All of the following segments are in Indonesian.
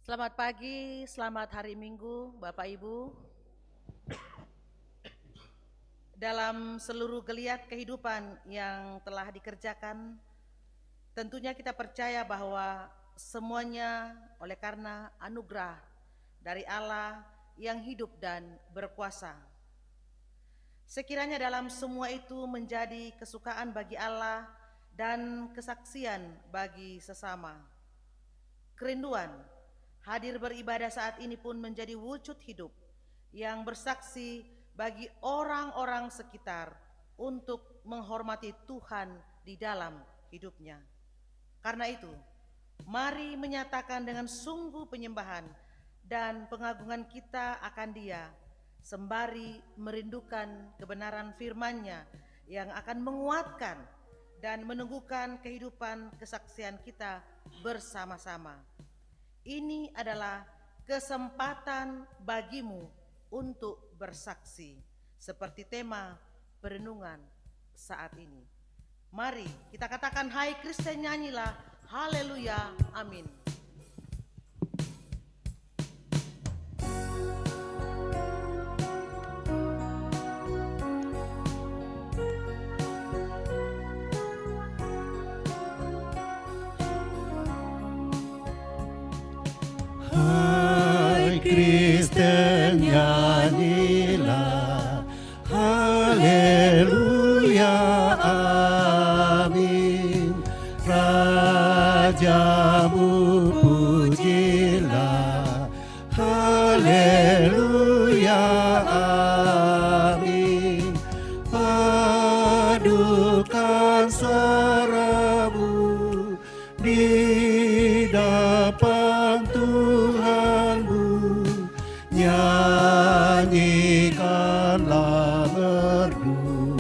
Selamat pagi, selamat hari Minggu, Bapak Ibu. Dalam seluruh geliat kehidupan yang telah dikerjakan, tentunya kita percaya bahwa semuanya oleh karena anugerah dari Allah yang hidup dan berkuasa. Sekiranya dalam semua itu menjadi kesukaan bagi Allah dan kesaksian bagi sesama. Kerinduan hadir beribadah saat ini pun menjadi wujud hidup yang bersaksi bagi orang-orang sekitar untuk menghormati Tuhan di dalam hidupnya. Karena itu, mari menyatakan dengan sungguh penyembahan dan pengagungan kita akan Dia, sembari merindukan kebenaran firman-Nya yang akan menguatkan dan menunggukan kehidupan kesaksian kita bersama-sama. Ini adalah kesempatan bagimu untuk bersaksi, seperti tema perenungan saat ini. Mari kita katakan, hai Kristen, nyanyilah haleluya, amin. Hai Kristen, nyanyilah haleluya, amin. Rajamu pujilah haleluya, amin. Padukan suaramu di depan Tuhanmu, nyanyikanlah merdu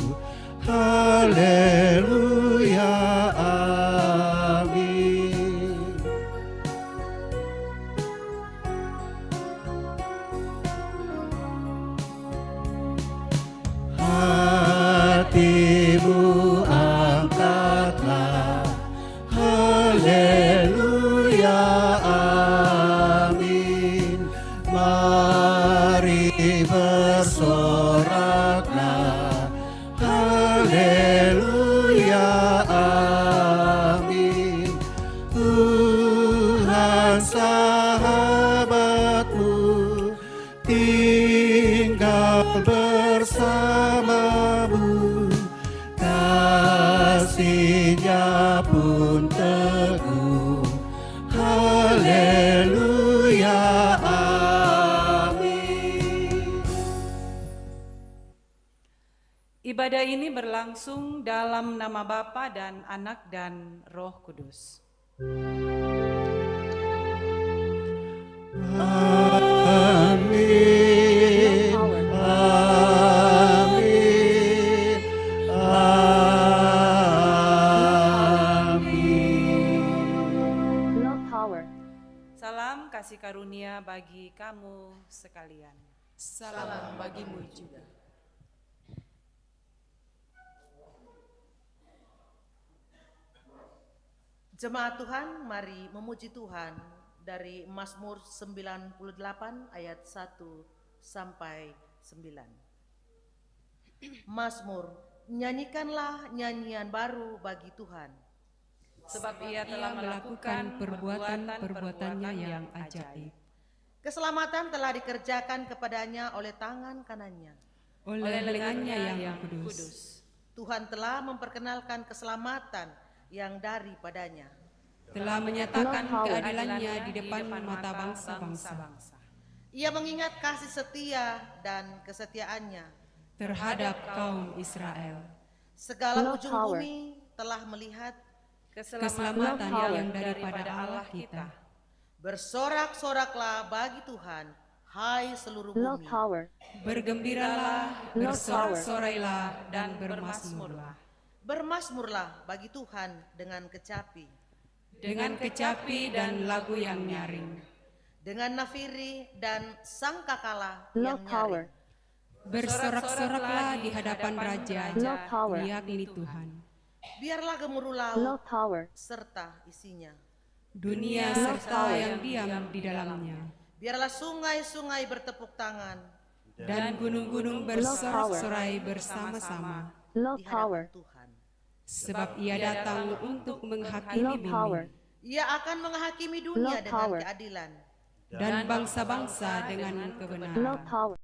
haleluya, amin. Hatimu angkatlah haleluya, amin. Mari bersoraklah haleluya, amin. Tuhan sahabatmu tinggal bersamamu, kasih-Nya pun teguh haleluya, amin. Ibadah ini berlangsung dalam nama Bapa dan Anak dan Roh Kudus. Amin, amin, amin. Salam kasih karunia bagi kamu sekalian. Salam bagimu juga. Jemaat Tuhan, mari memuji Tuhan dari Mazmur 98 ayat 1 sampai 9. Mazmur, nyanyikanlah nyanyian baru bagi Tuhan. Sebab Ia telah melakukan perbuatan-perbuatannya yang ajaib. Keselamatan telah dikerjakan kepadanya oleh tangan kanannya. Oleh lengannya yang kudus. Tuhan telah memperkenalkan keselamatan yang daripadanya. Telah menyatakan keadilannya di depan mata bangsa-bangsa. Ia mengingat kasih setia dan kesetiaannya Terhadap kaum Israel. Segala ujung bumi telah melihat Keselamatan yang daripada Allah kita. Bersorak-soraklah bagi Tuhan, hai seluruh bumi. Bergembiralah, bersorak-sorailah, dan bermasmurlah. Bermasmurlah bagi Tuhan dengan kecapi. Dengan kecapi dan lagu yang nyaring. Dengan nafiri dan sangkakala yang nyaring. Bersorak-soraklah di hadapan Raja, yakni Tuhan. Biarlah gemuruh laut serta isinya. dunia serta yang diam di dalamnya, Biarlah sungai-sungai bertepuk tangan dan gunung-gunung bersorak-sorai bersama-sama, di hadapan Tuhan. sebab Ia datang untuk menghakimi bumi Ia akan menghakimi dunia dengan keadilan. dan bangsa-bangsa dengan kebenaran.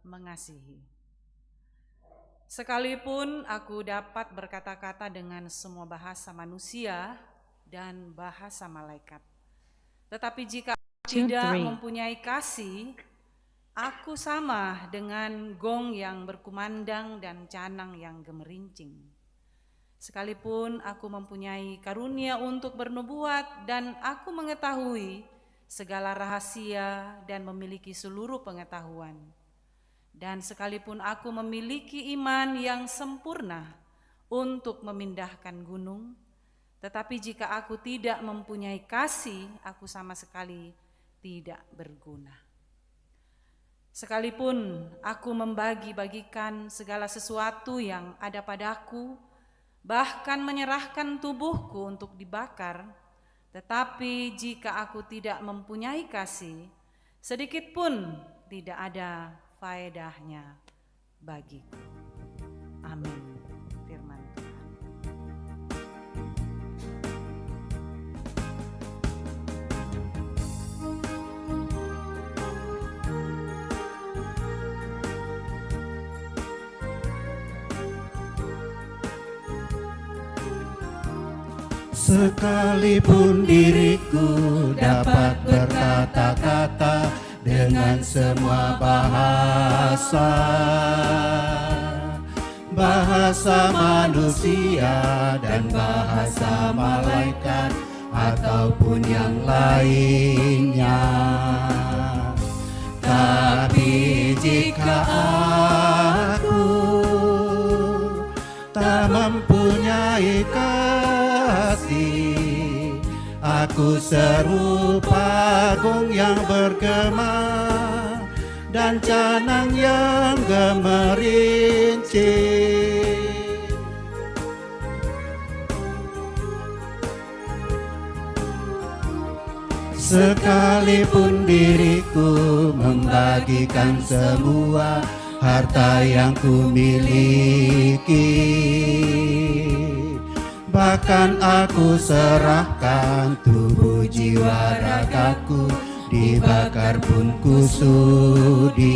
Mengasihi. Sekalipun aku dapat berkata-kata dengan semua bahasa manusia dan bahasa malaikat, tetapi jika aku tidak mempunyai kasih, aku sama dengan gong yang berkumandang dan canang yang gemerincing. Sekalipun aku mempunyai karunia untuk bernubuat dan aku mengetahui segala rahasia dan memiliki seluruh pengetahuan, dan sekalipun aku memiliki iman yang sempurna untuk memindahkan gunung, tetapi jika aku tidak mempunyai kasih, aku sama sekali tidak berguna. Sekalipun aku membagi-bagikan segala sesuatu yang ada padaku, bahkan menyerahkan tubuhku untuk dibakar, tetapi jika aku tidak mempunyai kasih, sedikit pun tidak ada faedahnya bagiku. Amin. Firman Tuhan. Sekalipun diriku dapat berkata-kata dengan semua bahasa, bahasa manusia dan bahasa malaikat ataupun yang lainnya, tapi jika aku tak mempunyai kasih, aku serupa gong yang bergema dan canang yang gemerincing. Sekalipun diriku membagikan semua harta yang kumiliki, bahkan aku serahkan tubuh jiwa ragaku, dibakar pun kusudi.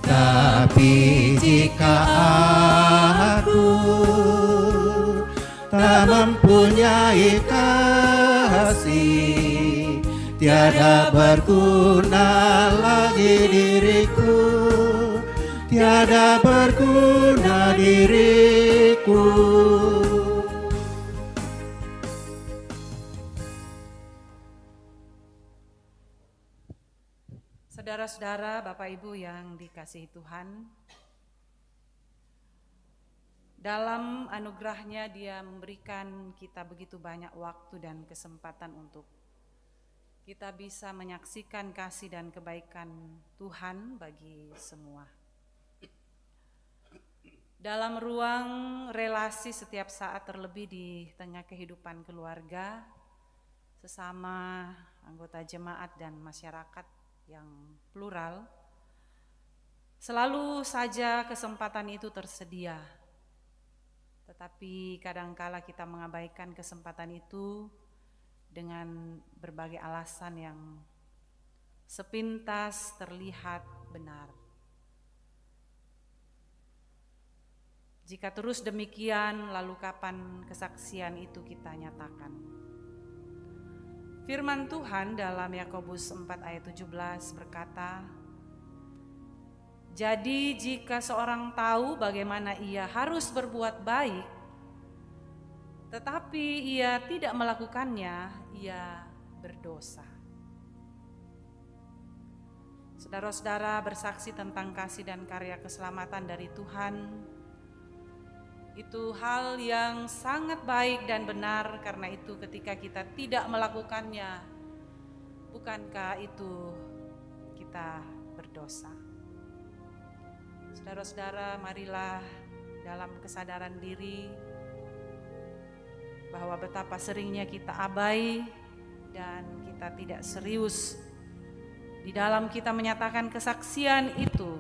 Tapi jika aku tak mempunyai kasih, tiada berguna lagi diriku, tiada berguna diriku. Saudara-saudara, Bapak Ibu yang dikasihi Tuhan, dalam anugerahnya Dia memberikan kita begitu banyak waktu dan kesempatan untuk kita bisa menyaksikan kasih dan kebaikan Tuhan bagi semua. Dalam ruang relasi setiap saat, terlebih di tengah kehidupan keluarga, sesama anggota jemaat dan masyarakat yang plural, selalu saja kesempatan itu tersedia. Tetapi kadangkala kita mengabaikan kesempatan itu dengan berbagai alasan yang sepintas terlihat benar. Jika terus demikian, lalu kapan kesaksian itu kita nyatakan? Firman Tuhan dalam Yakobus 4 ayat 17 berkata, "Jadi jika seorang tahu bagaimana ia harus berbuat baik, tetapi ia tidak melakukannya, ia berdosa." Saudara-saudara, bersaksi tentang kasih dan karya keselamatan dari Tuhan itu hal yang sangat baik dan benar. Karena itu ketika kita tidak melakukannya, bukankah itu kita berdosa? Saudara-saudara, marilah dalam kesadaran diri bahwa betapa seringnya kita abai dan kita tidak serius di dalam kita menyatakan kesaksian itu.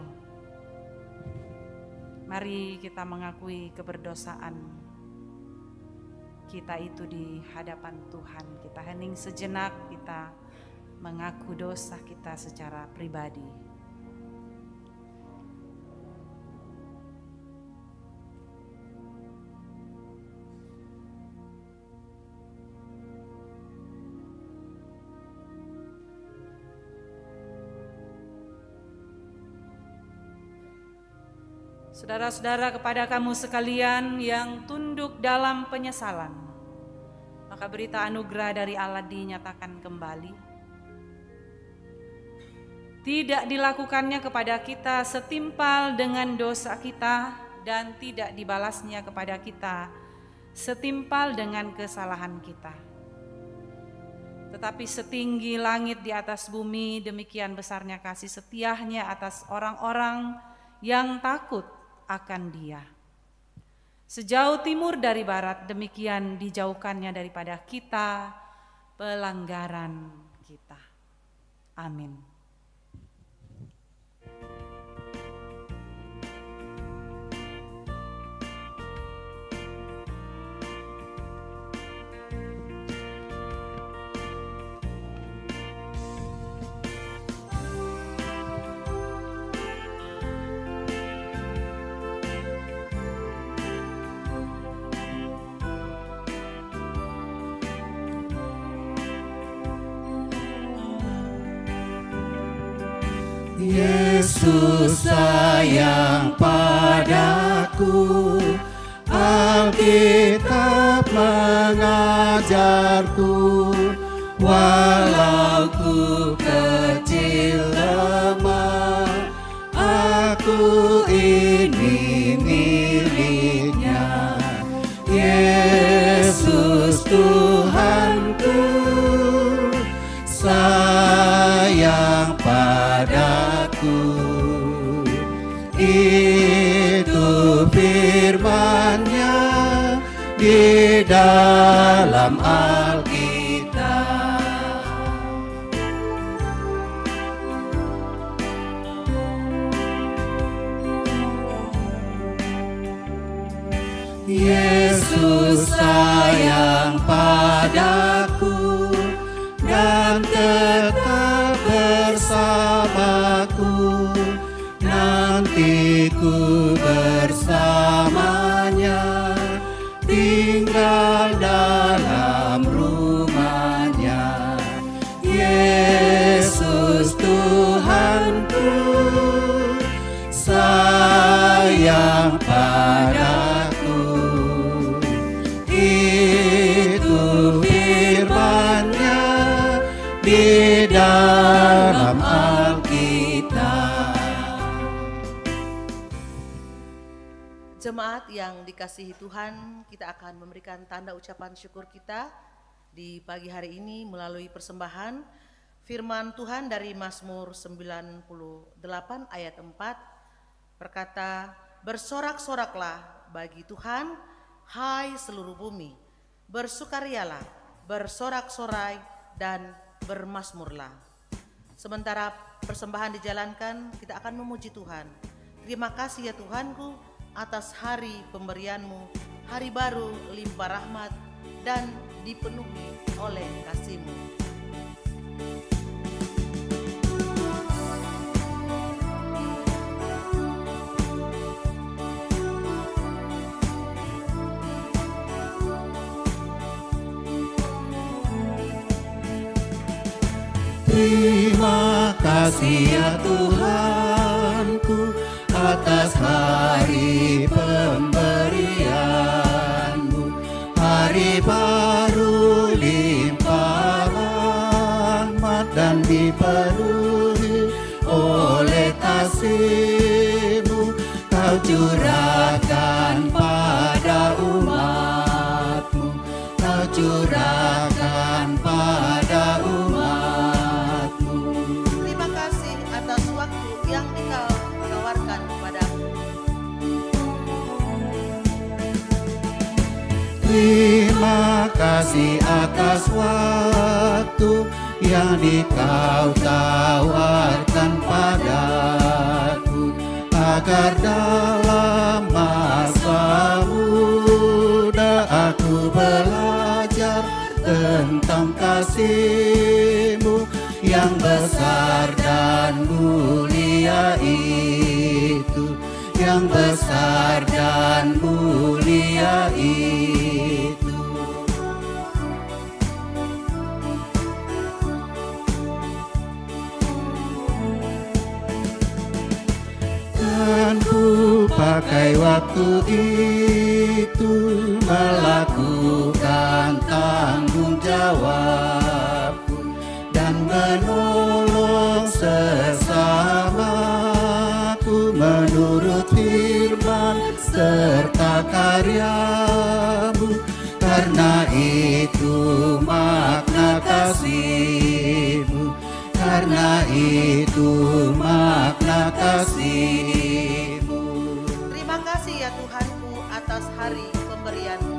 Mari kita mengakui keberdosaan kita itu di hadapan Tuhan. Kita hening sejenak, kita mengaku dosa kita secara pribadi. Saudara-saudara, kepada kamu sekalian yang tunduk dalam penyesalan, maka berita anugerah dari Allah dinyatakan kembali. Tidak dilakukannya kepada kita setimpal dengan dosa kita, dan tidak dibalasnya kepada kita setimpal dengan kesalahan kita. Tetapi setinggi langit di atas bumi, demikian besarnya kasih setianya atas orang-orang yang takut akan Dia. Sejauh timur dari barat, demikian dijauhkannya daripada kita pelanggaran kita. Amin. Yesus sayang padaku, Alkitab mengajarku, walau ku kecil lemah, aku ini miliknya. Yesus Tuhanku sayang padaku, itu firman-Nya di dalam Alkitab. Yesus sayang padaku dan tetap bersamaku, nanti ku bersamanya, tinggal dalam rumahnya. Yesus Tuhanku sayang padaku, itu firman-Nya di dalam Alkitab. Jemaat yang dikasihi Tuhan, kita akan memberikan tanda ucapan syukur kita di pagi hari ini melalui persembahan Firman Tuhan dari Mazmur 98 ayat 4 berkata, "Bersorak-soraklah bagi Tuhan, hai seluruh bumi, bersukarialah, bersorak-sorai dan bermazmurlah." Sementara persembahan dijalankan, kita akan memuji Tuhan. Terima kasih ya Tuhanku atas hari pemberian-Mu, hari baru limpah rahmat dan dipenuhi oleh kasih-Mu. Terima kasih ya Tuhanku atas hari pemberian-Mu, hari baru limpah rahmat dan dipenuhi oleh kasih-Mu. Kau curahkan pada umat-Mu, Kau curahkan pada umat-Mu. Terima kasih atas waktu yang Engkau tawarkan kepadaku. Terima kasih atas waktu yang Kau tawarkan padaku, agar dalam masa muda aku belajar tentang kasih-Mu yang besar dan mulia itu, yang besar dan mulia itu. Dan ku pakai waktu itu melakukan tanggung jawabku dan menolong sesamaku menurut firman serta karya-Mu. Karena itu makna kasih-Mu, karena itu makna kasih-Mu. Terima kasih ya Tuhanku atas hari pemberian-Mu.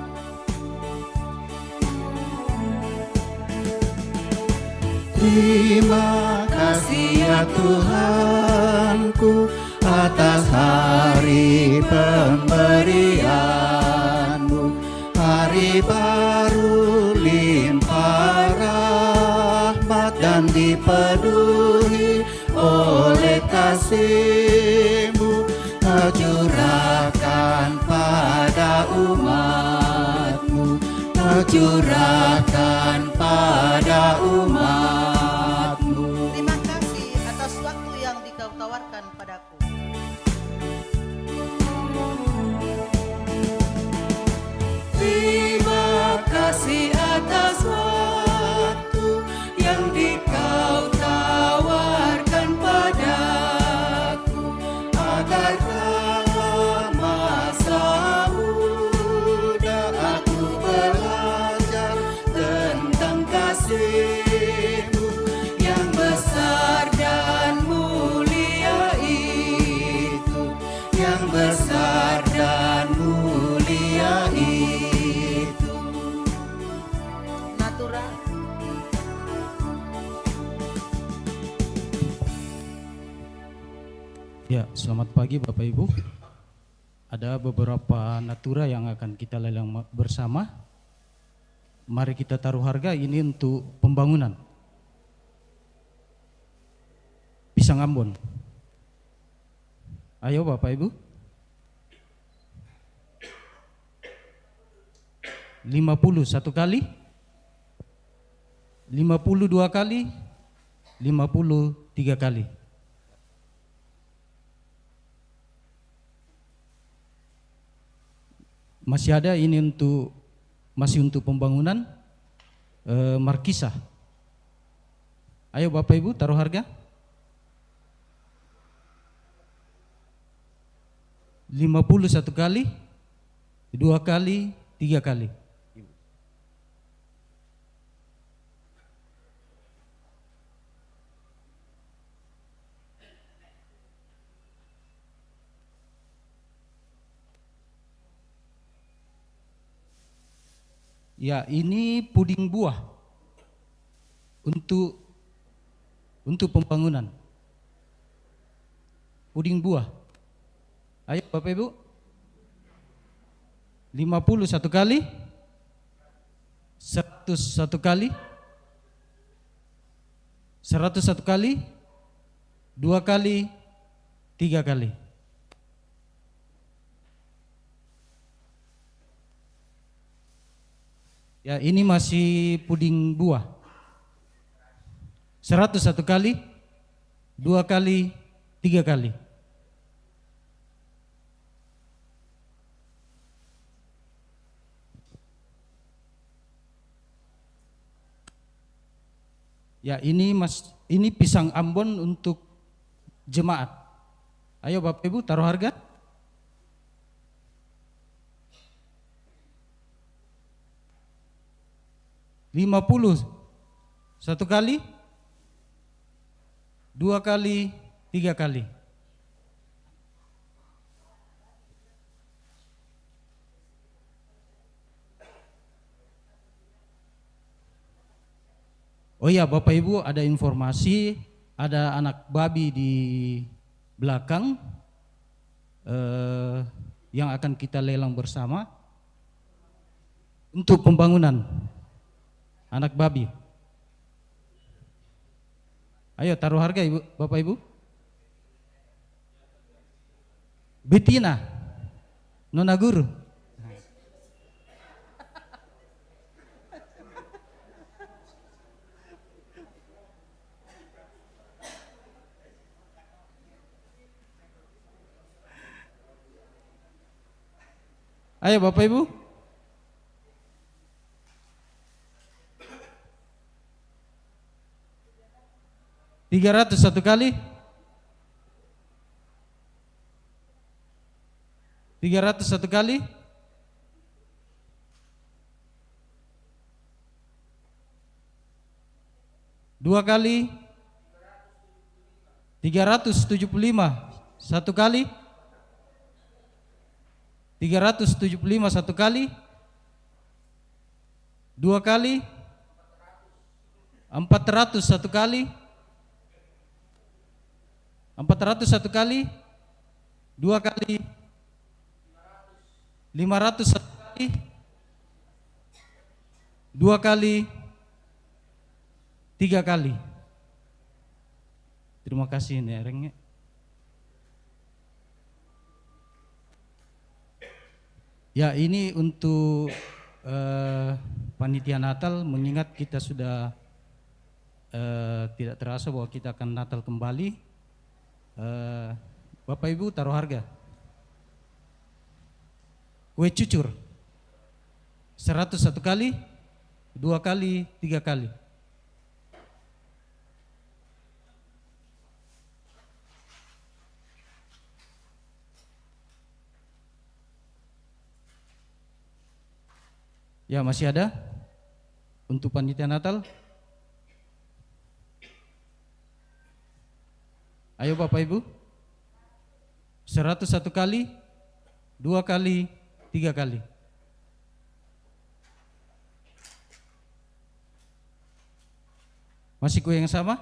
Terima kasih ya Tuhanku atas hari pemberian-Mu, hari baru limpah rahmat dan dipenuhi oleh kasih-Mu. Kau curahkan pada umat-Mu, Kau curahkan pada umat-Mu. Terima kasih atas waktu yang Kau tawarkan padaku. Terima kasih atas waktu yang Kau tawarkan padaku, agar dalam masa muda aku belajar tentang kasih-Mu yang besar dan mulia itu, yang besar dan mulia itu. Natura. Ya, selamat pagi Bapak Ibu. Ada beberapa natura yang akan kita lelang bersama. Mari kita taruh harga ini untuk pembangunan. Pisang Ambon. Ayo Bapak Ibu. 50 satu kali, 52 kali, 53 kali. Masih ada ini masih untuk pembangunan Markisa. Ayo Bapak Ibu taruh harga. 50 satu kali, 2 kali, 3 kali. Ya, ini puding buah untuk pembangunan. Puding buah. Ayo Bapak Ibu. 50 satu kali. 100 satu kali. 100 satu kali. 2 kali. 3 kali. Ya, ini masih puding buah. 100 satu kali, 2 kali, 3 kali. Ya, ini pisang Ambon untuk jemaat. Ayo Bapak Ibu taruh harga. 50 satu kali, 2 kali, 3 kali. Oh iya Bapak Ibu, ada informasi, ada anak babi di belakang yang akan kita lelang bersama untuk pembangunan. Anak babi. Ayo taruh harga Ibu, Bapak Ibu. Betina, Nona Guru. Ayo Bapak Ibu. $300 satu kali, 300 satu kali, 2 kali, 375 satu kali, 375 satu kali, 2 kali, 400 satu kali, 400 satu kali, 2 kali, 500 satu kali, 2 kali, 3 kali. Terima kasih Nerengnya. Ya, ini untuk panitia Natal, mengingat kita sudah tidak terasa bahwa kita akan Natal kembali. Bapak Ibu taruh harga. Kue cucur 100 satu kali, 2 kali, 3 kali. Ya, masih ada untuk panitia Natal. Ayo Bapak Ibu. 100 satu kali, 2 kali, 3 kali. Masih kue yang sama?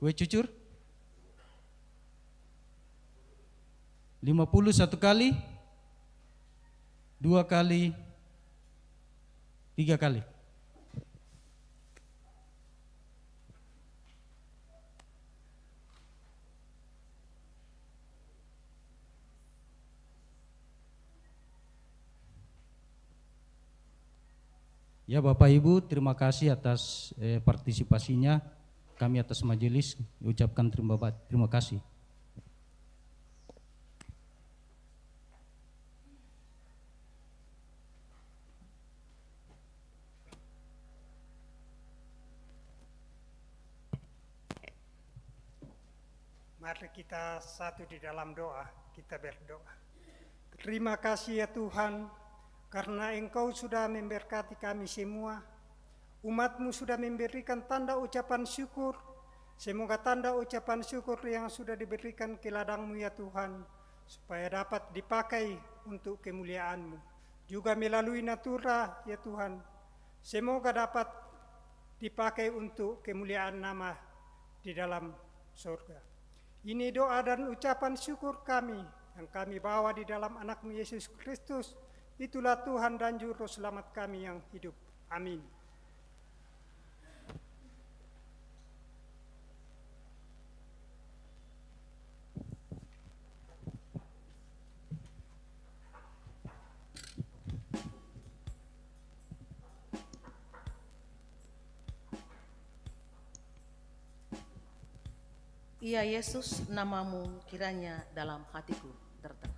Kue cucur? 50 satu kali, 2 kali, 3 kali. Ya Bapak Ibu, terima kasih atas partisipasinya. Kami atas majelis ucapkan terima kasih. Mari kita satu di dalam doa, kita berdoa. Terima kasih ya Tuhan, karena Engkau sudah memberkati kami semua. Umat-Mu sudah memberikan tanda ucapan syukur. Semoga tanda ucapan syukur yang sudah diberikan ke ladang-Mu ya Tuhan, supaya dapat dipakai untuk kemuliaan-Mu. juga melalui natura ya Tuhan, semoga dapat dipakai untuk kemuliaan nama di dalam surga. Ini doa dan ucapan syukur kami yang kami bawa di dalam anak-Mu Yesus Kristus. Itulah Tuhan dan Juru Selamat kami yang hidup. Amin. Ya Yesus, namamu kiranya dalam hatiku tertera.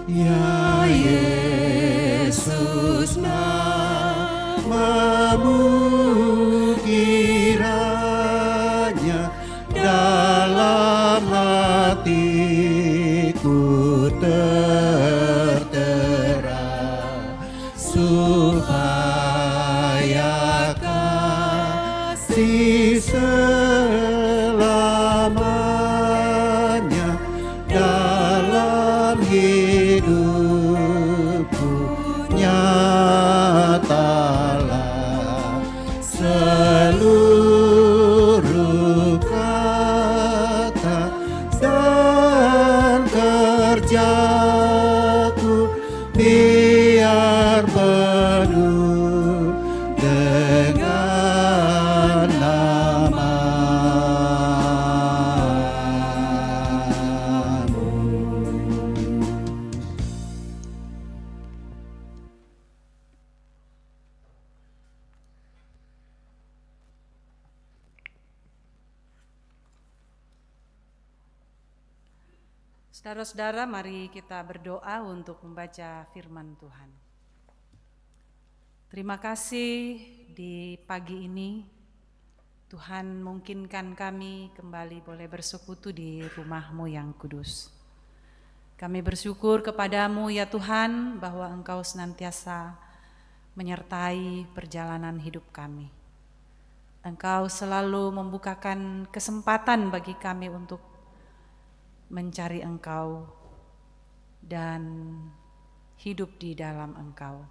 Ya Yesus, namamu kiranya dalam hatiku tertera, supaya kasih selamanya dalam hidupku nyatalah. Seluruh kata dan kerjaku biar penuh dengan namamu. Saudara-saudara, mari kita berdoa untuk membaca firman Tuhan. Terima kasih di pagi ini Tuhan mungkinkan kami kembali boleh bersekutu di rumah-Mu yang kudus. Kami bersyukur kepadamu ya Tuhan bahwa Engkau senantiasa menyertai perjalanan hidup kami. Engkau selalu membukakan kesempatan bagi kami untuk mencari Engkau dan hidup di dalam Engkau.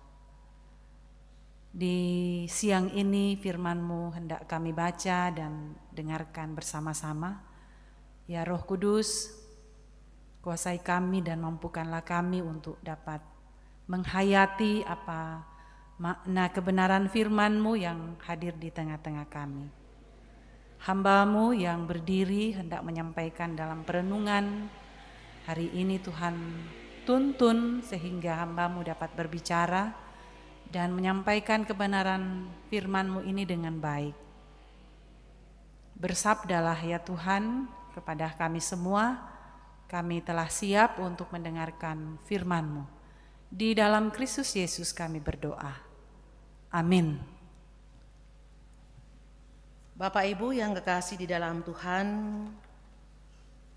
Di siang ini firman-Mu hendak kami baca dan dengarkan bersama-sama. Ya Roh Kudus, kuasai kami dan mampukanlah kami untuk dapat menghayati apa makna kebenaran firman-Mu yang hadir di tengah-tengah kami. Hamba-Mu yang berdiri hendak menyampaikan dalam perenungan hari ini Tuhan tuntun sehingga hamba-Mu dapat berbicara dan menyampaikan kebenaran firman-Mu ini dengan baik. Bersabdalah ya Tuhan kepada kami semua, kami telah siap untuk mendengarkan firman-Mu. Di dalam Kristus Yesus kami berdoa. Amin. Bapak Ibu yang kekasih di dalam Tuhan,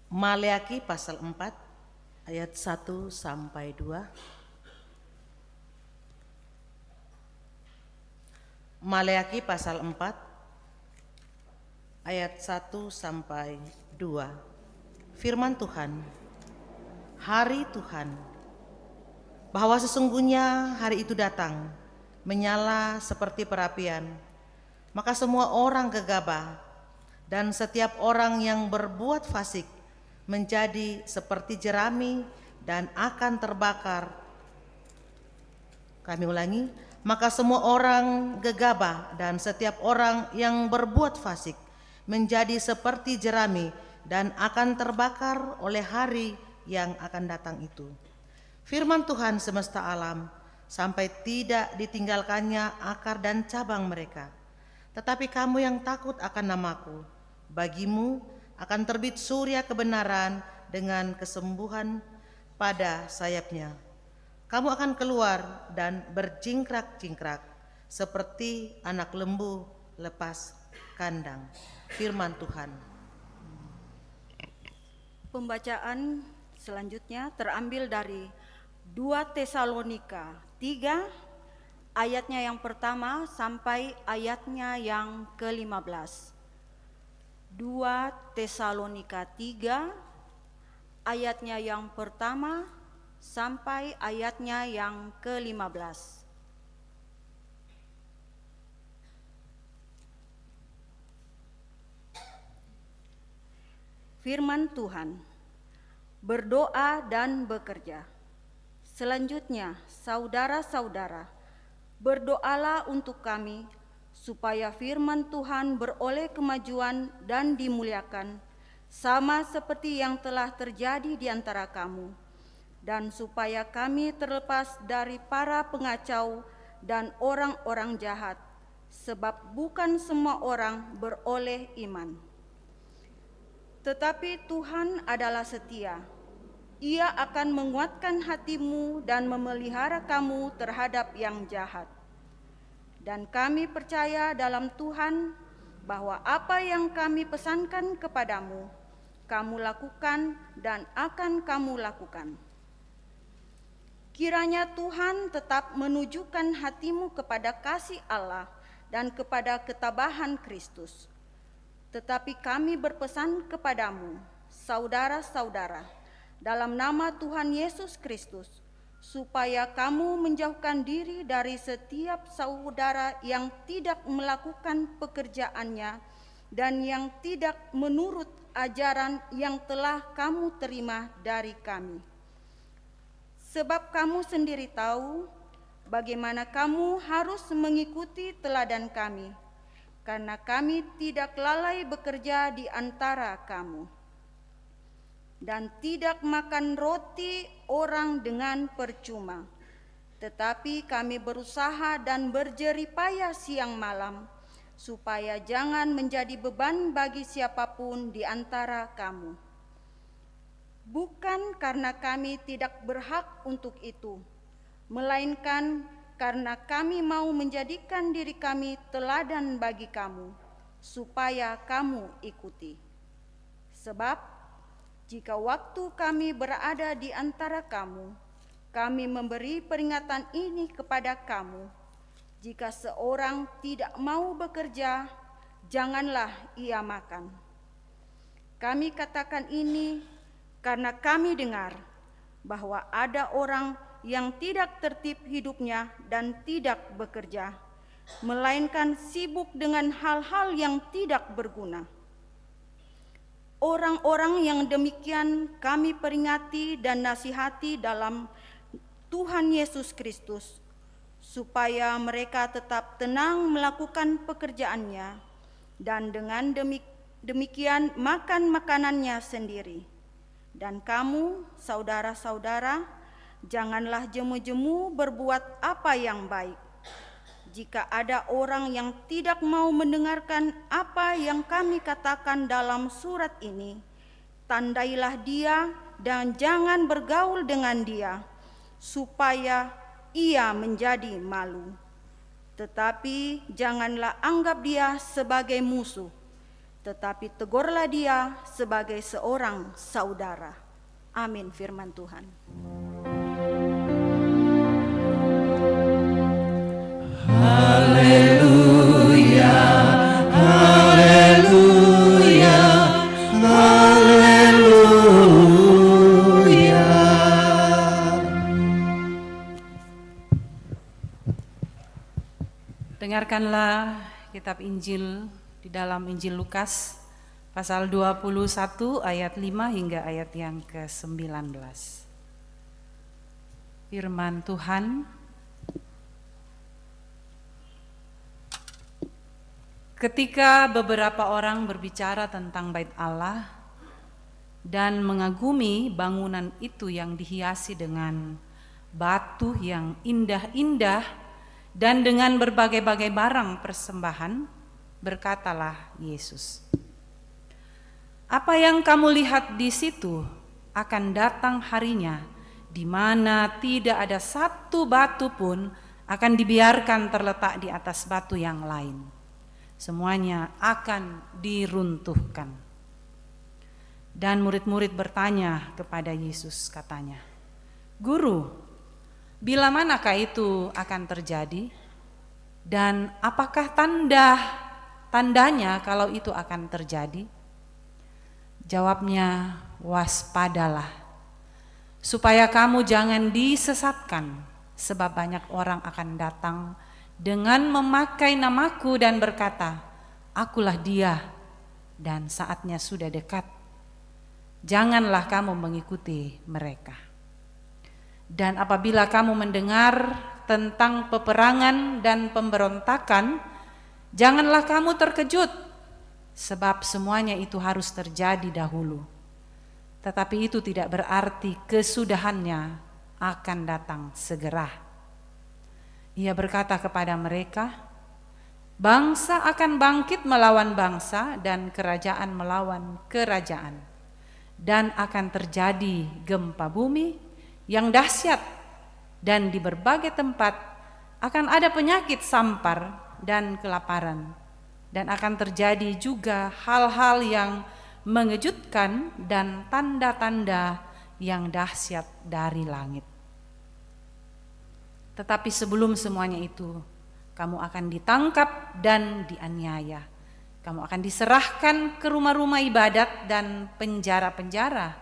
Maleakhi pasal 4 ayat 1 sampai 2. Maleakhi pasal 4 ayat 1 sampai 2. Firman Tuhan, hari Tuhan, bahwa sesungguhnya hari itu datang, menyala seperti perapian. Maka semua orang gegabah dan setiap orang yang berbuat fasik menjadi seperti jerami dan akan terbakar. Kami ulangi, maka semua orang gegabah dan setiap orang yang berbuat fasik menjadi seperti jerami dan akan terbakar oleh hari yang akan datang itu. Firman Tuhan semesta alam sampai tidak ditinggalkannya akar dan cabang mereka. Tetapi kamu yang takut akan namaku, bagimu akan terbit surya kebenaran dengan kesembuhan pada sayapnya. Kamu akan keluar dan berjingkrak-jingkrak seperti anak lembu lepas kandang. Firman Tuhan. Pembacaan selanjutnya terambil dari 2 Tesalonika 3 ayatnya yang pertama sampai ayatnya yang ke-15. 2 Tesalonika 3 ayatnya yang pertama sampai ayatnya yang ke-15. Firman Tuhan, berdoa dan bekerja. Selanjutnya, saudara-saudara, berdoalah untuk kami, supaya firman Tuhan beroleh kemajuan dan dimuliakan, sama seperti yang telah terjadi di antara kamu, dan supaya kami terlepas dari para pengacau dan orang-orang jahat, sebab bukan semua orang beroleh iman. Tetapi Tuhan adalah setia. Ia akan menguatkan hatimu dan memelihara kamu terhadap yang jahat. Dan kami percaya dalam Tuhan bahwa apa yang kami pesankan kepadamu, kamu lakukan dan akan kamu lakukan. Kiranya Tuhan tetap menunjukkan hatimu kepada kasih Allah dan kepada ketabahan Kristus. Tetapi kami berpesan kepadamu, saudara-saudara, dalam nama Tuhan Yesus Kristus, supaya kamu menjauhkan diri dari setiap saudara yang tidak melakukan pekerjaannya dan yang tidak menurut ajaran yang telah kamu terima dari kami. Sebab kamu sendiri tahu bagaimana kamu harus mengikuti teladan kami, karena kami tidak lalai bekerja di antara kamu, dan tidak makan roti orang dengan percuma. Tetapi kami berusaha dan berjeripayah siang malam, supaya jangan menjadi beban bagi siapapun di antara kamu. Bukan karena kami tidak berhak untuk itu, melainkan karena kami mau menjadikan diri kami teladan bagi kamu, supaya kamu ikuti. Sebab jika waktu kami berada di antara kamu, kami memberi peringatan ini kepada kamu: jika seorang tidak mau bekerja, janganlah ia makan. Kami katakan ini karena kami dengar bahwa ada orang yang tidak tertib hidupnya dan tidak bekerja, melainkan sibuk dengan hal-hal yang tidak berguna. Orang-orang yang demikian kami peringati dan nasihati dalam Tuhan Yesus Kristus, supaya mereka tetap tenang melakukan pekerjaannya, dan dengan demikian makan makanannya sendiri. Dan kamu, saudara-saudara, janganlah jemu-jemu berbuat apa yang baik. Jika ada orang yang tidak mau mendengarkan apa yang kami katakan dalam surat ini, tandailah dia dan jangan bergaul dengan dia, supaya ia menjadi malu. Tetapi janganlah anggap dia sebagai musuh, tetapi tegurlah dia sebagai seorang saudara. Amin, firman Tuhan. Haleluya, haleluya, haleluya. Dengarkanlah kitab Injil di dalam Injil Lukas pasal 21 ayat 5 hingga ayat yang ke-19. Firman Tuhan, ketika beberapa orang berbicara tentang bait Allah dan mengagumi bangunan itu yang dihiasi dengan batu yang indah-indah dan dengan berbagai-bagai barang persembahan, berkatalah Yesus, "Apa yang kamu lihat di situ akan datang harinya di mana tidak ada satu batu pun akan dibiarkan terletak di atas batu yang lain. Semuanya akan diruntuhkan." Dan murid-murid bertanya kepada Yesus, katanya, "Guru, bila manakah itu akan terjadi Dan apakah tandanya kalau itu akan terjadi? Jawabnya, waspadalah, supaya kamu jangan disesatkan, sebab banyak orang akan datang dengan memakai namaku dan berkata, akulah dia, dan saatnya sudah dekat. Janganlah kamu mengikuti mereka. Dan apabila kamu mendengar tentang peperangan dan pemberontakan, janganlah kamu terkejut, sebab semuanya itu harus terjadi dahulu. Tetapi itu tidak berarti kesudahannya akan datang segera. Ia berkata kepada mereka, bangsa akan bangkit melawan bangsa dan kerajaan melawan kerajaan. Dan akan terjadi gempa bumi yang dahsyat, dan di berbagai tempat akan ada penyakit sampar dan kelaparan. Dan akan terjadi juga hal-hal yang mengejutkan dan tanda-tanda yang dahsyat dari langit. Tetapi sebelum semuanya itu, kamu akan ditangkap dan dianiaya. Kamu akan diserahkan ke rumah-rumah ibadat dan penjara-penjara,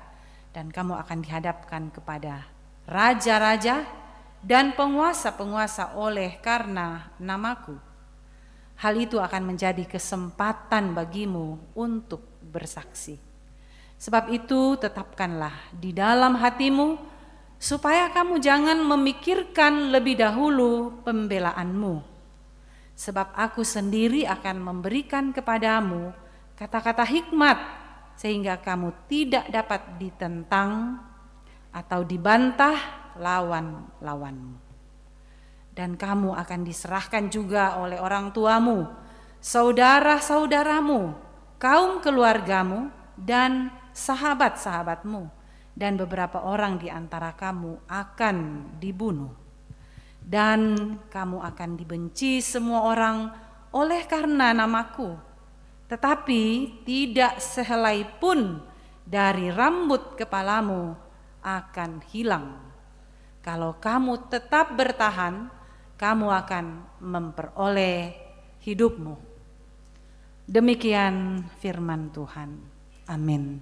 dan kamu akan dihadapkan kepada raja-raja dan penguasa-penguasa oleh karena namaku. Hal itu akan menjadi kesempatan bagimu untuk bersaksi. Sebab itu tetapkanlah di dalam hatimu, supaya kamu jangan memikirkan lebih dahulu pembelaanmu. Sebab aku sendiri akan memberikan kepadamu kata-kata hikmat, sehingga kamu tidak dapat ditentang atau dibantah lawan-lawanmu. Dan kamu akan diserahkan juga oleh orang tuamu, saudara-saudaramu, kaum keluargamu, dan sahabat-sahabatmu, dan beberapa orang di antara kamu akan dibunuh. Dan kamu akan dibenci semua orang oleh karena namaku, tetapi tidak sehelai pun dari rambut kepalamu akan hilang. Kalau kamu tetap bertahan, kamu akan memperoleh hidupmu. Demikian firman Tuhan. Amin.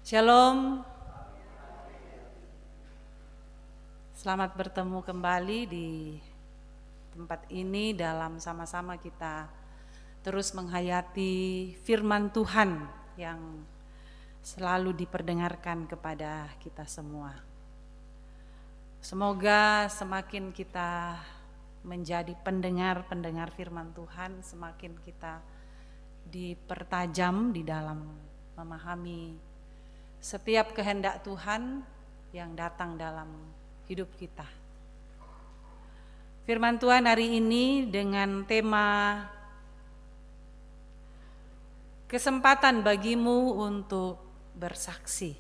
Shalom. Selamat bertemu kembali di tempat ini dalam sama-sama kita terus menghayati firman Tuhan yang selalu diperdengarkan kepada kita semua. Semoga semakin kita menjadi pendengar firman Tuhan, semakin kita dipertajam di dalam memahami setiap kehendak Tuhan yang datang dalam hidup kita. Firman Tuhan hari ini dengan tema kesempatan bagimu untuk bersaksi.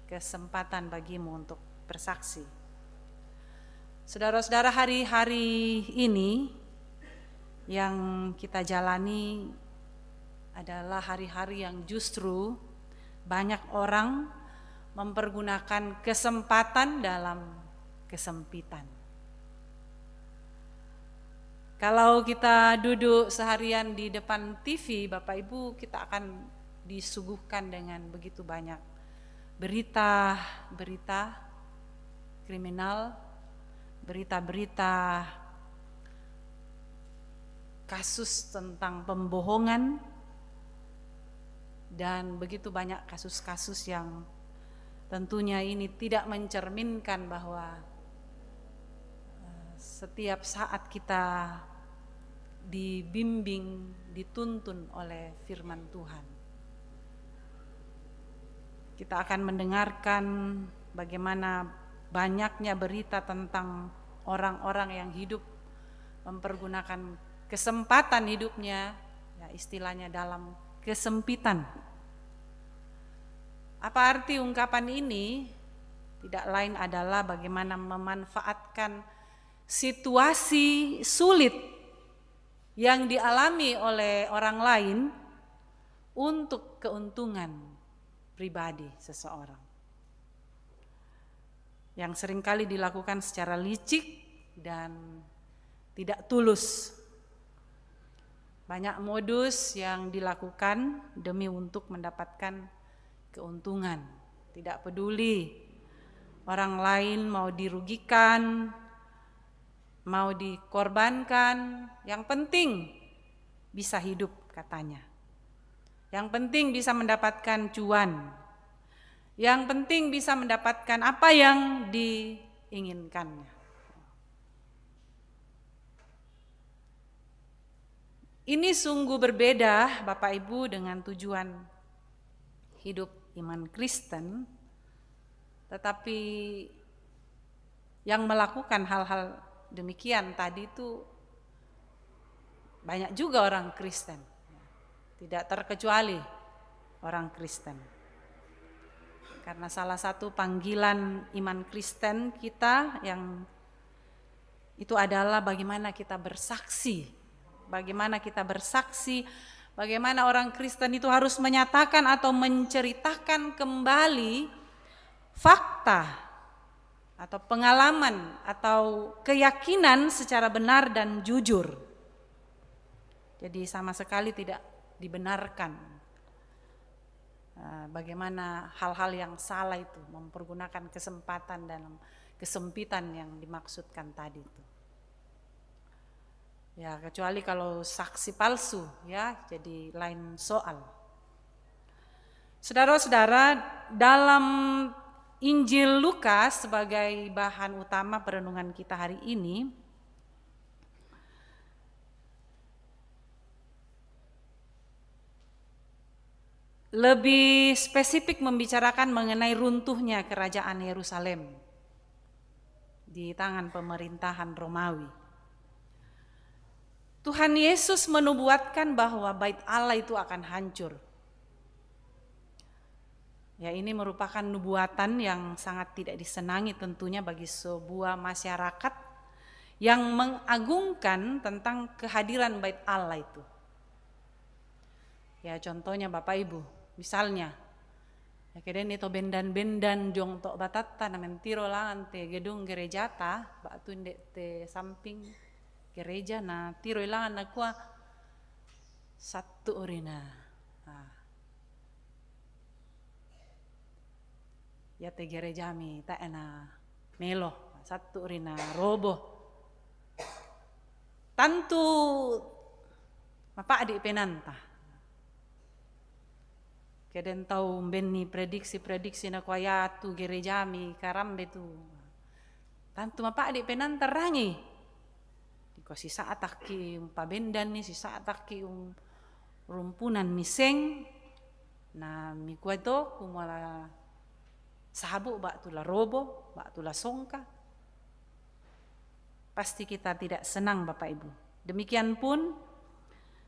Kesempatan bagimu untuk bersaksi. Saudara-saudara, hari-hari ini yang kita jalani adalah hari-hari yang justru banyak orang mempergunakan kesempatan dalam kesempitan. Kalau kita duduk seharian di depan TV, Bapak Ibu, kita akan disuguhkan dengan begitu banyak berita-berita kriminal, berita-berita kasus tentang pembohongan, dan begitu banyak kasus-kasus yang tentunya ini tidak mencerminkan bahwa setiap saat kita dibimbing, dituntun oleh firman Tuhan. kita akan mendengarkan bagaimana banyaknya berita tentang orang-orang yang hidup mempergunakan kesempatan hidupnya, ya istilahnya dalam kesempitan. Apa arti ungkapan ini? Tidak lain adalah bagaimana memanfaatkan situasi sulit yang dialami oleh orang lain untuk keuntungan pribadi seseorang. Yang seringkali dilakukan secara licik dan tidak tulus. Banyak modus yang dilakukan demi untuk mendapatkan keuntungan. Tidak peduli orang lain mau dirugikan, mau dikorbankan, yang penting bisa hidup katanya. Yang penting bisa mendapatkan cuan. Yang penting bisa mendapatkan apa yang diinginkannya. Ini sungguh berbeda Bapak Ibu dengan tujuan hidup iman Kristen, tetapi yang melakukan hal-hal demikian tadi itu banyak juga orang Kristen, tidak terkecuali orang Kristen. Karena salah satu panggilan iman Kristen kita yang itu adalah bagaimana kita bersaksi, bagaimana orang Kristen itu harus menyatakan atau menceritakan kembali fakta atau pengalaman atau keyakinan secara benar dan jujur. Jadi sama sekali tidak dibenarkan bagaimana hal-hal yang salah itu mempergunakan kesempatan dalam kesempitan yang dimaksudkan tadi itu. Ya, kecuali kalau saksi palsu ya, jadi lain soal. Saudara-saudara, dalam Injil Lukas sebagai bahan utama perenungan kita hari ini, lebih spesifik membicarakan mengenai runtuhnya kerajaan Yerusalem di tangan pemerintahan Romawi. Tuhan Yesus menubuatkan bahwa bait Allah itu akan hancur. Ya, ini merupakan nubuatan yang sangat tidak disenangi tentunya bagi sebuah masyarakat yang mengagungkan tentang kehadiran bait Allah itu. Ya, contohnya Bapak Ibu, misalnya ya keden itu bendan-bendan jong tok batata na mentiro langan te gedung gereja ta batu ndek te samping gereja na tiro ilangan na kuah satu orina. Ya te gereja mi ta ena melo satu orina robo. Tantu Bapak adik penanta. Keden tahu benni prediksi na kuaya tu gereja mi karambe tu. Tantu Bapak adik penanta rangi. Ko si saat taki pabendan ni si saat taki rumpunan miseng na mi kuai to kumala sahabu bak tula robo, bak tula songka. Pasti kita tidak senang Bapak Ibu. Demikian pun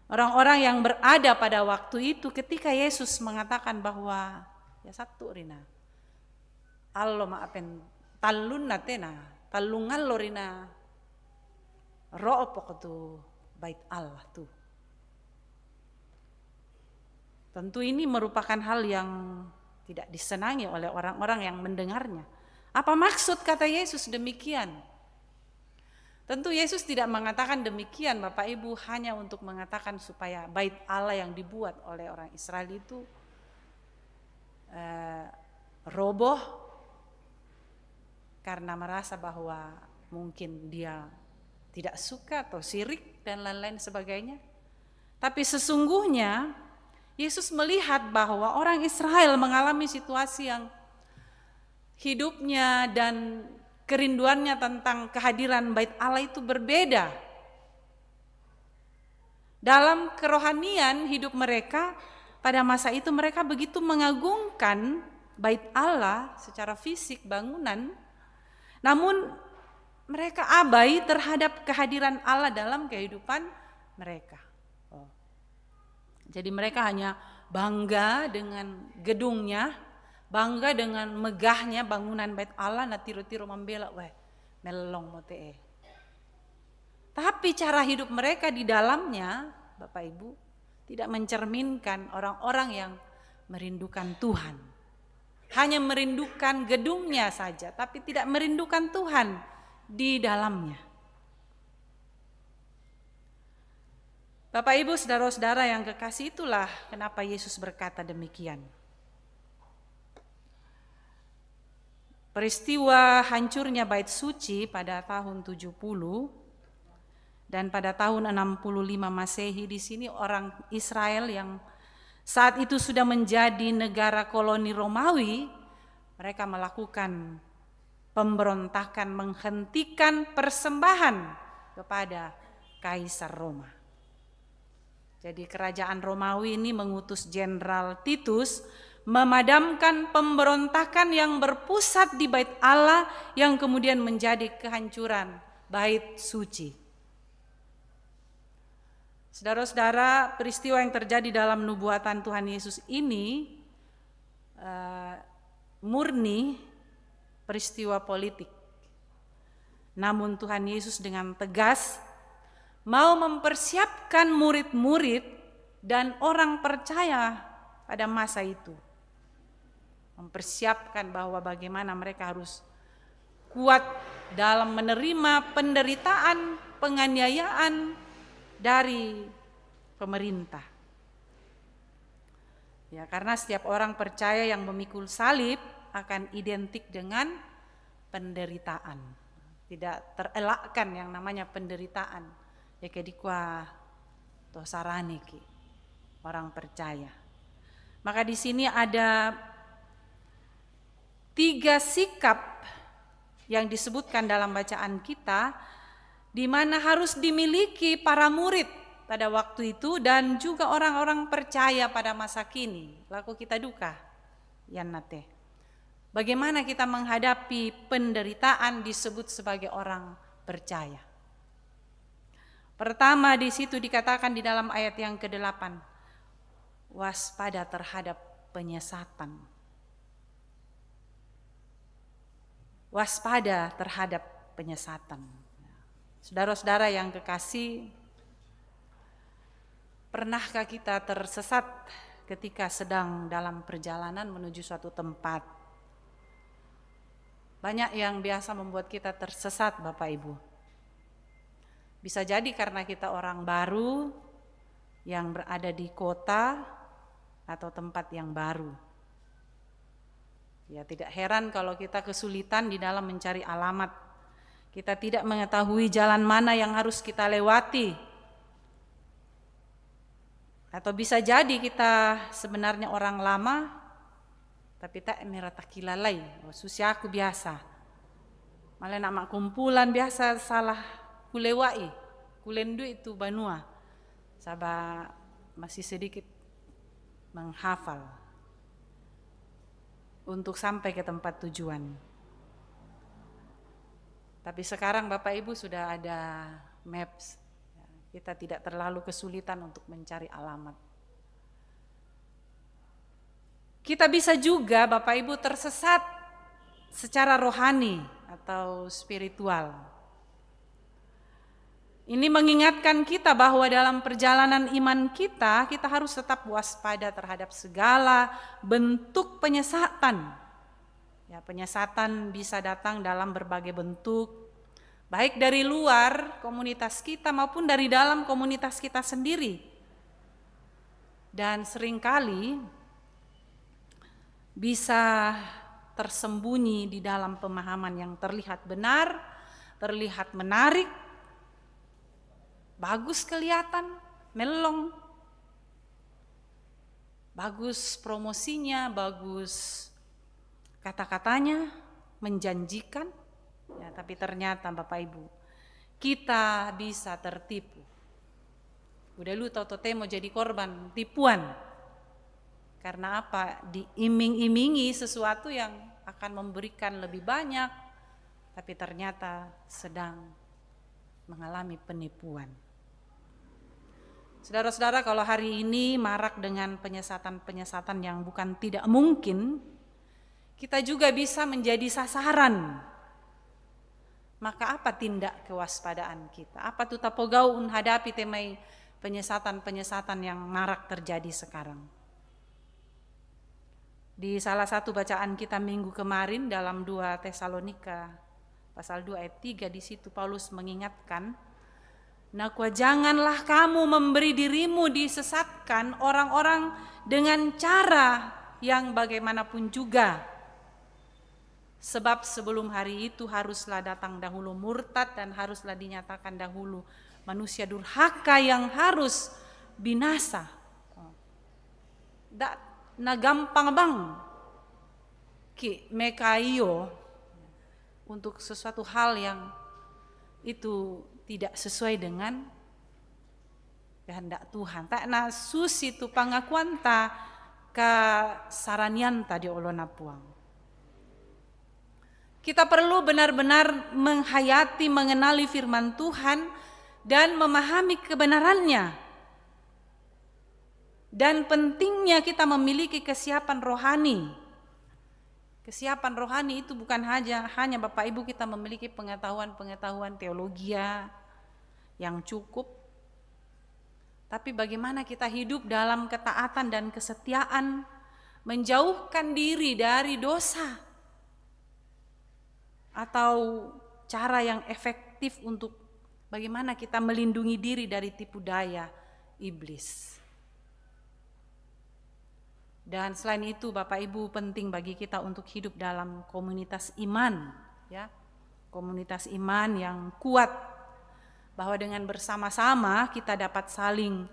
orang-orang yang berada pada waktu itu ketika Yesus mengatakan bahwa ya satu rina. Allo maapen talun natena, talungan lo rina. Ro'opok tu bait Allah tu. Tentu ini merupakan hal yang tidak disenangi oleh orang-orang yang mendengarnya. Apa maksud kata Yesus demikian? Tentu Yesus tidak mengatakan demikian Bapak Ibu hanya untuk mengatakan supaya bait Allah yang dibuat oleh orang Israel itu roboh karena merasa bahwa mungkin dia tidak suka atau syirik dan lain-lain sebagainya. Tapi sesungguhnya Yesus melihat bahwa orang Israel mengalami situasi yang hidupnya dan kerinduannya tentang kehadiran bait Allah itu berbeda. Dalam kerohanian hidup mereka pada masa itu mereka begitu mengagungkan bait Allah secara fisik, bangunan, namun mereka abai terhadap kehadiran Allah dalam kehidupan mereka. Jadi mereka hanya bangga dengan gedungnya, bangga dengan megahnya bangunan bait Allah, na tiru-tiru membela, weh melong mote. Tapi cara hidup mereka di dalamnya, Bapak Ibu, tidak mencerminkan orang-orang yang merindukan Tuhan. Hanya merindukan gedungnya saja, tapi tidak merindukan Tuhan di dalamnya. Bapak Ibu, saudara-saudara yang kekasih, itulah kenapa Yesus berkata demikian. Peristiwa hancurnya bait suci pada tahun 70 dan pada tahun 65 Masehi, di sini orang Israel yang saat itu sudah menjadi negara koloni Romawi, mereka melakukan pemberontakan, menghentikan persembahan kepada Kaisar Roma. Jadi kerajaan Romawi ini mengutus Jenderal Titus memadamkan pemberontakan yang berpusat di bait Allah yang kemudian menjadi kehancuran bait suci. Saudara-saudara, peristiwa yang terjadi dalam nubuatan Tuhan Yesus ini murni peristiwa politik. Namun Tuhan Yesus dengan tegas mau mempersiapkan murid-murid dan orang percaya pada masa itu. Mempersiapkan bahwa bagaimana mereka harus kuat dalam menerima penderitaan, penganiayaan dari pemerintah. Ya, karena setiap orang percaya yang memikul salib akan identik dengan penderitaan. Tidak terelakkan yang namanya penderitaan. Ya kedikwa tosarane ki orang percaya. Maka di sini ada 3 sikap yang disebutkan dalam bacaan kita, di mana harus dimiliki para murid pada waktu itu dan juga orang-orang percaya pada masa kini. Laku kita duka, yan nate. Bagaimana kita menghadapi penderitaan disebut sebagai orang percaya. Pertama di situ dikatakan di dalam ayat yang ke-8, waspada terhadap penyesatan. Waspada terhadap penyesatan. Saudara-saudara yang kekasih, pernahkah kita tersesat ketika sedang dalam perjalanan menuju suatu tempat? Banyak yang biasa membuat kita tersesat, Bapak Ibu. Bisa jadi karena kita orang baru yang berada di kota atau tempat yang baru. Ya, tidak heran kalau kita kesulitan di dalam mencari alamat. Kita tidak mengetahui jalan mana yang harus kita lewati. Atau bisa jadi kita sebenarnya orang lama, tapi tak merata kilalai. Susi aku biasa. Malah nama kumpulan biasa salah kulewai. Kulendu itu banua. Sabah masih sedikit menghafal untuk sampai ke tempat tujuan. Tapi sekarang Bapak Ibu sudah ada maps. Kita tidak terlalu kesulitan untuk mencari alamat. Kita bisa juga Bapak Ibu tersesat secara rohani atau spiritual. Ini mengingatkan kita bahwa dalam perjalanan iman kita harus tetap waspada terhadap segala bentuk penyesatan. Ya, penyesatan bisa datang dalam berbagai bentuk, baik dari luar komunitas kita maupun dari dalam komunitas kita sendiri. Dan seringkali bisa tersembunyi di dalam pemahaman yang terlihat benar, terlihat menarik, bagus kelihatan, melong, bagus promosinya, bagus kata-katanya, menjanjikan, ya, tapi ternyata Bapak Ibu, kita bisa tertipu. Udah lu tau-tau mau jadi korban tipuan. Karena apa? Diiming-imingi sesuatu yang akan memberikan lebih banyak, tapi ternyata sedang mengalami penipuan. Saudara-saudara, kalau hari ini marak dengan penyesatan-penyesatan yang bukan tidak mungkin, kita juga bisa menjadi sasaran. Maka apa tindak kewaspadaan kita? Apa tuh tapogau hadapi temai penyesatan-penyesatan yang marak terjadi sekarang? Di salah satu bacaan kita minggu kemarin dalam 2 Tesalonika pasal 2 ayat 3, di situ Paulus mengingatkan, "Nakwa janganlah kamu memberi dirimu disesatkan orang-orang dengan cara yang bagaimanapun juga. Sebab sebelum hari itu haruslah datang dahulu murtad dan haruslah dinyatakan dahulu manusia durhaka yang harus binasa." Na gampang bang ki mekaio untuk sesuatu hal yang itu tidak sesuai dengan kehendak Tuhan. Tak na susi tu pangakuan ta kasaranian tadi olona puang. Kita perlu benar-benar menghayati, mengenali firman Tuhan dan memahami kebenarannya. Dan pentingnya kita memiliki kesiapan rohani. Kesiapan rohani itu bukan hanya Bapak Ibu kita memiliki pengetahuan teologia yang cukup, tapi bagaimana kita hidup dalam ketaatan dan kesetiaan, menjauhkan diri dari dosa, atau cara yang efektif untuk bagaimana kita melindungi diri dari tipu daya iblis. Dan selain itu Bapak Ibu, penting bagi kita untuk hidup dalam komunitas iman, ya. Komunitas iman yang kuat, bahwa dengan bersama-sama kita dapat saling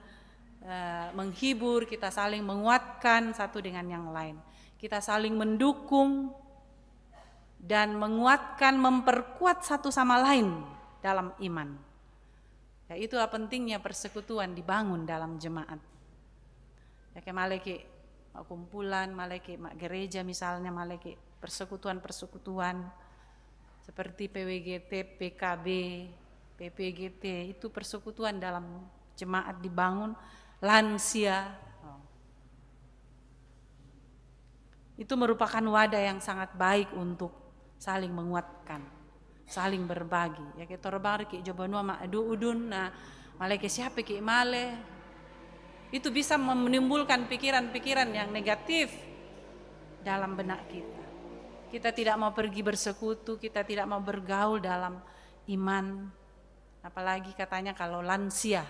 menghibur, kita saling menguatkan satu dengan yang lain. Kita saling mendukung dan menguatkan, memperkuat satu sama lain dalam iman. Ya, itulah pentingnya persekutuan dibangun dalam jemaat. Ya, kayak maleki kumpulan, maleki gereja misalnya, maleki persekutuan seperti PWGT, PKB, PPGT, itu persekutuan dalam jemaat dibangun, lansia. Itu merupakan wadah yang sangat baik untuk saling menguatkan, saling berbagi. Ya kita terbang ki jobanua ma adu udun, nah maleki siapa ki male. Itu bisa menimbulkan pikiran-pikiran yang negatif dalam benak kita. Kita tidak mau pergi bersekutu, kita tidak mau bergaul dalam iman. Apalagi katanya kalau lansia.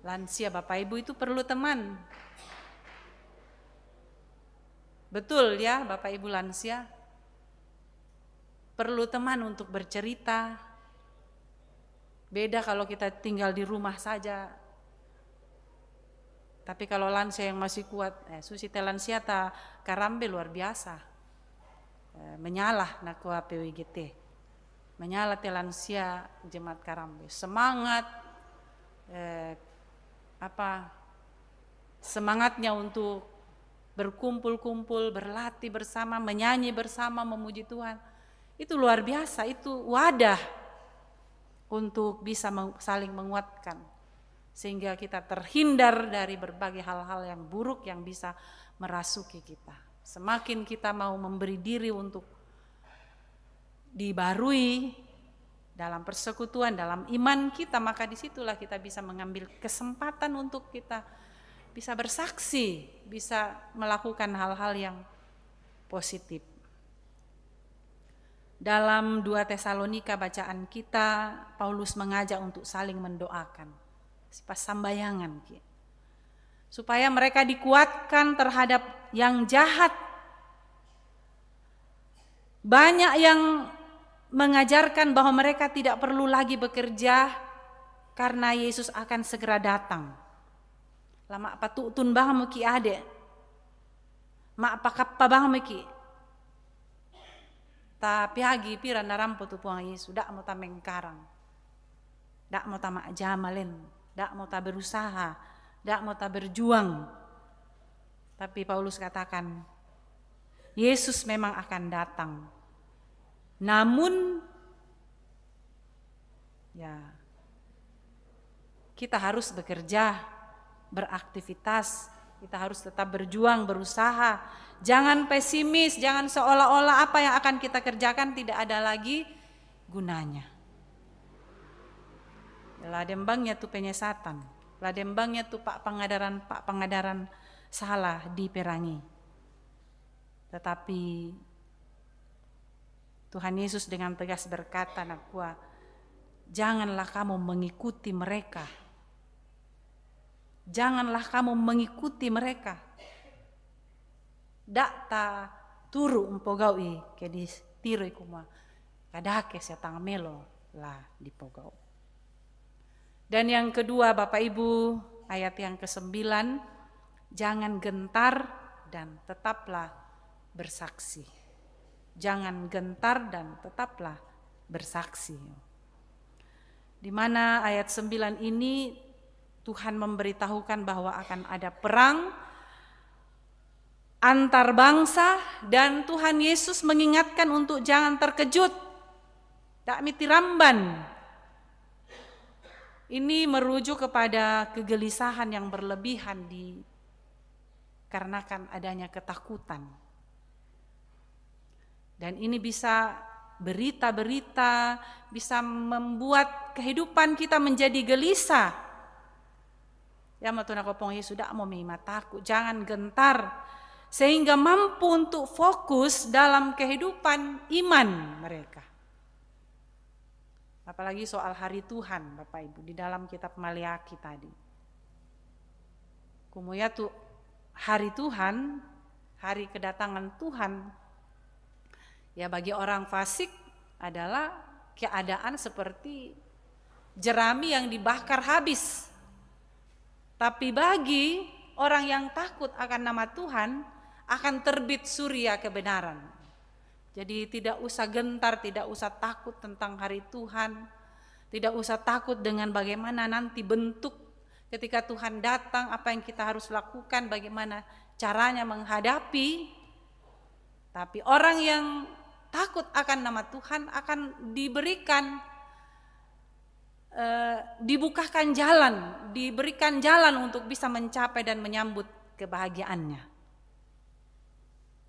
Lansia Bapak Ibu itu perlu teman. Betul ya Bapak Ibu lansia. Perlu teman untuk bercerita. Beda kalau kita tinggal di rumah saja. Tapi kalau lansia yang masih kuat, susite lansia ta karambe luar biasa. Menyalah nakwa PWGT. Menyalah te lansia jemaat karambe. Semangat semangatnya untuk berkumpul-kumpul, berlatih bersama, menyanyi bersama, memuji Tuhan. Itu luar biasa, itu wadah untuk bisa saling menguatkan. Sehingga kita terhindar dari berbagai hal-hal yang buruk yang bisa merasuki kita. Semakin kita mau memberi diri untuk dibarui dalam persekutuan, dalam iman kita, maka disitulah kita bisa mengambil kesempatan untuk kita bisa bersaksi, bisa melakukan hal-hal yang positif. Dalam 2 Tesalonika bacaan kita, Paulus mengajak untuk saling mendoakan. Pas sambayangan supaya mereka dikuatkan terhadap yang jahat. Banyak yang mengajarkan bahwa mereka tidak perlu lagi bekerja karena Yesus akan segera datang. Lama apa tutun bang meki ade, mak apa kappa bang meki. Tapi agi piran narampo tu puang Yesus, dak mau tameng karang, dak mau tamak jamalin. Dak mau tak berusaha, dak mau tak berjuang. Tapi Paulus katakan, Yesus memang akan datang. Namun, ya, kita harus bekerja, beraktivitas, kita harus tetap berjuang, berusaha. Jangan pesimis, jangan seolah-olah apa yang akan kita kerjakan tidak ada lagi gunanya. Ladembangnya tuh penyesatan, ladembangnya tuh pak pengadaran salah diperangi. Tetapi Tuhan Yesus dengan tegas berkata, anakku, janganlah kamu mengikuti mereka. Janganlah kamu mengikuti mereka. Dakta turu umpogaui kedis tiro ikuma kadake setang melo lah dipogau. Dan yang kedua Bapak Ibu, ayat yang ke-9, jangan gentar dan tetaplah bersaksi. Jangan gentar dan tetaplah bersaksi. Di mana ayat 9 ini Tuhan memberitahukan bahwa akan ada perang antar bangsa, dan Tuhan Yesus mengingatkan untuk jangan terkejut. Tak mitiramban. Ini merujuk kepada kegelisahan yang berlebihan dikarenakan adanya ketakutan. Dan ini bisa berita-berita bisa membuat kehidupan kita menjadi gelisah. Ya matuna kopong Yesus dak mau mataku, jangan gentar sehingga mampu untuk fokus dalam kehidupan iman mereka. Apalagi soal hari Tuhan Bapak Ibu di dalam kitab Maliaki tadi. Kumuya tuh hari Tuhan, hari kedatangan Tuhan, ya bagi orang fasik adalah keadaan seperti jerami yang dibakar habis. Tapi bagi orang yang takut akan nama Tuhan akan terbit surya kebenaran. Jadi tidak usah gentar, tidak usah takut tentang hari Tuhan, tidak usah takut dengan bagaimana nanti bentuk ketika Tuhan datang, apa yang kita harus lakukan, bagaimana caranya menghadapi. Tapi orang yang takut akan nama Tuhan akan diberikan, dibukakan jalan, diberikan jalan untuk bisa mencapai dan menyambut kebahagiaannya.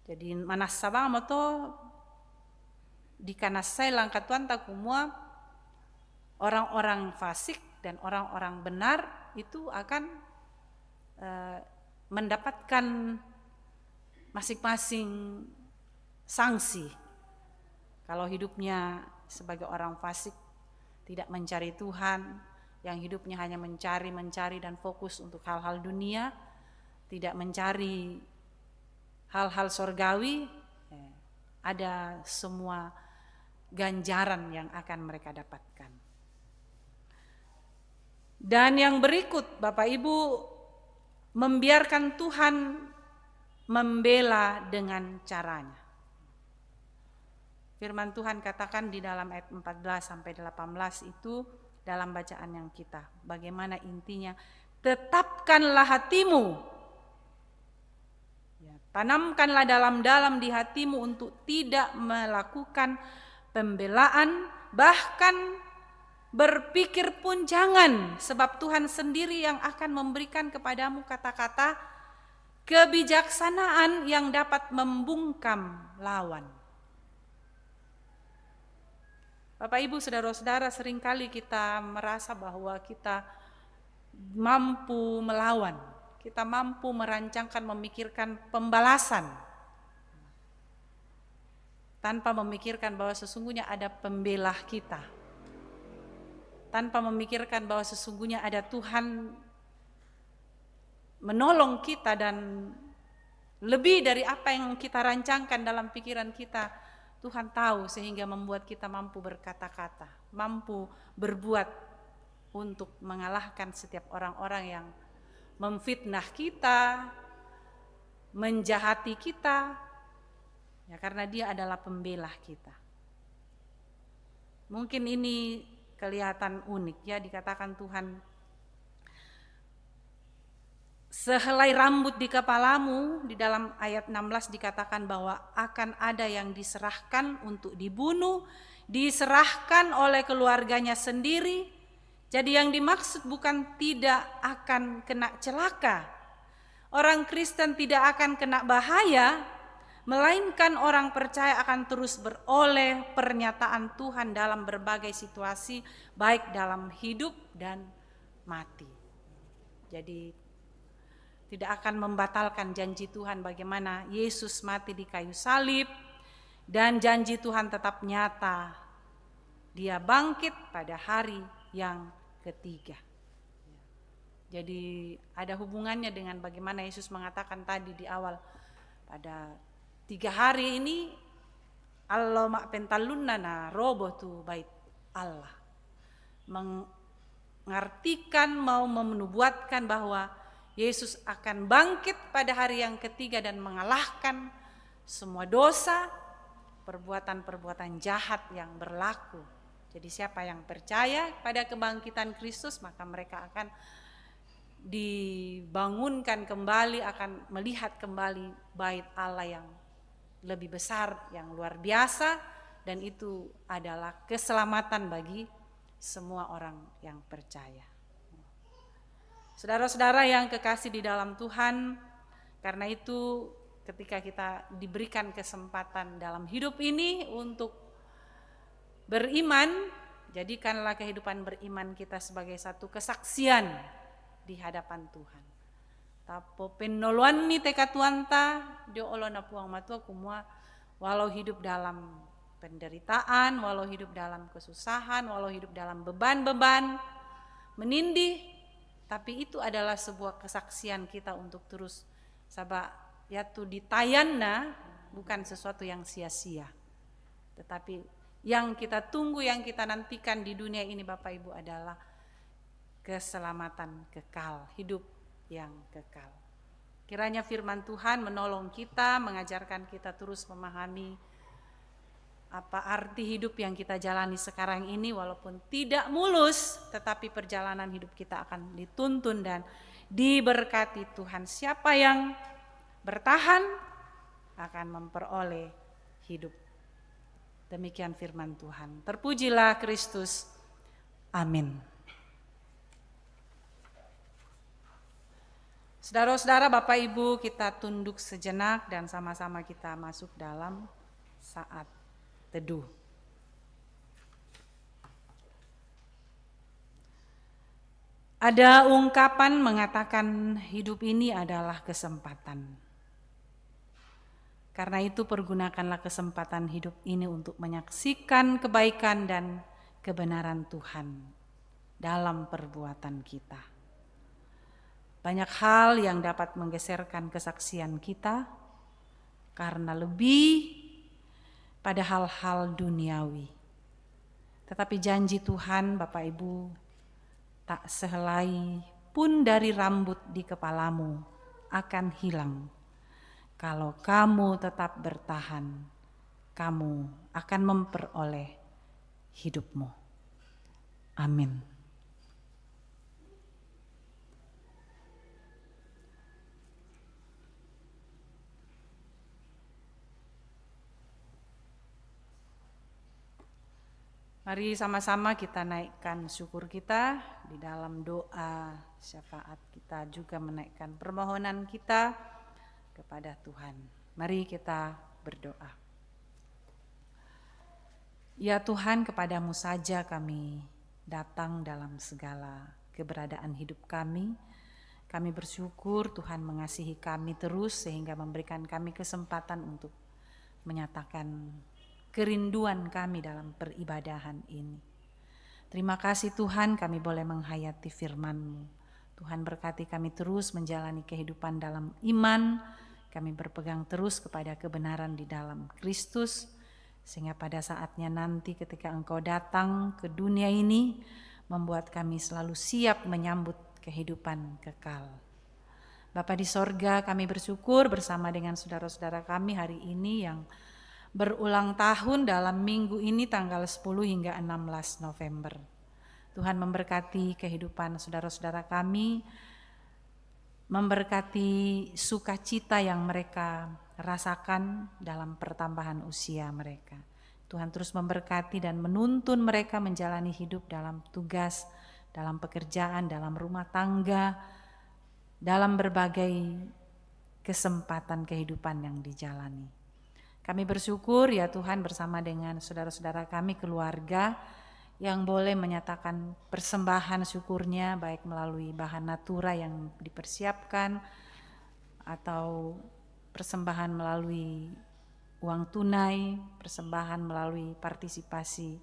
Jadi manas sabang moto di kanasai langkat tuan tak kumua orang-orang fasik dan orang-orang benar itu akan mendapatkan masing-masing sanksi. Kalau hidupnya sebagai orang fasik tidak mencari Tuhan, yang hidupnya hanya mencari dan fokus untuk hal-hal dunia, tidak mencari hal-hal sorgawi, ada semua ganjaran yang akan mereka dapatkan. Dan yang berikut Bapak Ibu, membiarkan Tuhan membela dengan caranya. Firman Tuhan katakan di dalam ayat 14-18 itu dalam bacaan yang kita. Bagaimana intinya? Tetapkanlah hatimu. Ya, tanamkanlah dalam-dalam di hatimu untuk tidak melakukan pembelaan, bahkan berpikir pun jangan, sebab Tuhan sendiri yang akan memberikan kepadamu kata-kata kebijaksanaan yang dapat membungkam lawan. Bapak Ibu saudara-saudara, seringkali kita merasa bahwa kita mampu melawan, kita mampu merancangkan, memikirkan pembalasan tanpa memikirkan bahwa sesungguhnya ada pembela kita, tanpa memikirkan bahwa sesungguhnya ada Tuhan menolong kita, dan lebih dari apa yang kita rancangkan dalam pikiran kita, Tuhan tahu, sehingga membuat kita mampu berkata-kata, mampu berbuat untuk mengalahkan setiap orang-orang yang memfitnah kita, menjahati kita, ya karena Dia adalah pembela kita. Mungkin ini kelihatan unik ya, dikatakan Tuhan sehelai rambut di kepalamu, di dalam ayat 16 dikatakan bahwa akan ada yang diserahkan untuk dibunuh, diserahkan oleh keluarganya sendiri. Jadi yang dimaksud bukan tidak akan kena celaka, orang Kristen tidak akan kena bahaya, melainkan orang percaya akan terus beroleh pernyataan Tuhan dalam berbagai situasi, baik dalam hidup dan mati. Jadi tidak akan membatalkan janji Tuhan bagaimana Yesus mati di kayu salib, dan janji Tuhan tetap nyata. Dia bangkit pada hari yang ketiga. Jadi ada hubungannya dengan bagaimana Yesus mengatakan tadi di awal, pada 3 hari ini Allah makpentalunana roboh tu bait Allah. Mengartikan, mau menubuatkan bahwa Yesus akan bangkit pada hari yang ketiga dan mengalahkan semua dosa, perbuatan-perbuatan jahat yang berlaku. Jadi siapa yang percaya pada kebangkitan Kristus, maka mereka akan dibangunkan kembali, akan melihat kembali bait Allah yang lebih besar, yang luar biasa, dan itu adalah keselamatan bagi semua orang yang percaya. Saudara-saudara yang kekasih di dalam Tuhan, karena itu ketika kita diberikan kesempatan dalam hidup ini untuk beriman, jadikanlah kehidupan beriman kita sebagai satu kesaksian di hadapan Tuhan. Tapo penoloan ni tekatuanta dio olona puang matua kumua, walau hidup dalam penderitaan, walau hidup dalam kesusahan, walau hidup dalam beban-beban menindih, tapi itu adalah sebuah kesaksian kita untuk terus sabak yaitu ditayanna, bukan sesuatu yang sia-sia. Tetapi yang kita tunggu, yang kita nantikan di dunia ini Bapak Ibu adalah keselamatan kekal, hidup yang kekal. Kiranya firman Tuhan menolong kita, mengajarkan kita terus memahami apa arti hidup yang kita jalani sekarang ini, walaupun tidak mulus, tetapi perjalanan hidup kita akan dituntun dan diberkati Tuhan. Siapa yang bertahan akan memperoleh hidup. Demikian firman Tuhan. Terpujilah Kristus. Amin. Saudara-saudara, Bapak Ibu, kita tunduk sejenak dan sama-sama kita masuk dalam saat teduh. Ada ungkapan mengatakan hidup ini adalah kesempatan. Karena itu pergunakanlah kesempatan hidup ini untuk menyaksikan kebaikan dan kebenaran Tuhan dalam perbuatan kita. Banyak hal yang dapat menggeserkan kesaksian kita karena lebih pada hal-hal duniawi. Tetapi janji Tuhan Bapak Ibu, tak sehelai pun dari rambut di kepalamu akan hilang. Kalau kamu tetap bertahan, kamu akan memperoleh hidupmu. Amin. Mari sama-sama kita naikkan syukur kita di dalam doa syafaat, kita juga menaikkan permohonan kita kepada Tuhan. Mari kita berdoa. Ya Tuhan, kepadamu saja kami datang dalam segala keberadaan hidup kami. Kami bersyukur Tuhan mengasihi kami terus sehingga memberikan kami kesempatan untuk menyatakan kerinduan kami dalam peribadahan ini. Terima kasih Tuhan, kami boleh menghayati firman-Mu. Tuhan berkati kami terus menjalani kehidupan dalam iman, kami berpegang terus kepada kebenaran di dalam Kristus, sehingga pada saatnya nanti ketika Engkau datang ke dunia ini, membuat kami selalu siap menyambut kehidupan kekal. Bapa di sorga, kami bersyukur bersama dengan saudara-saudara kami hari ini yang berulang tahun dalam minggu ini tanggal 10 hingga 16 November. Tuhan memberkati kehidupan saudara-saudara kami memberkati sukacita yang mereka rasakan dalam pertambahan usia mereka. Tuhan terus memberkati dan menuntun mereka menjalani hidup dalam tugas, dalam pekerjaan, dalam rumah tangga, dalam berbagai kesempatan kehidupan yang dijalani. Kami bersyukur ya Tuhan bersama dengan saudara-saudara kami keluarga yang boleh menyatakan persembahan syukurnya baik melalui bahan natura yang dipersiapkan atau persembahan melalui uang tunai, persembahan melalui partisipasi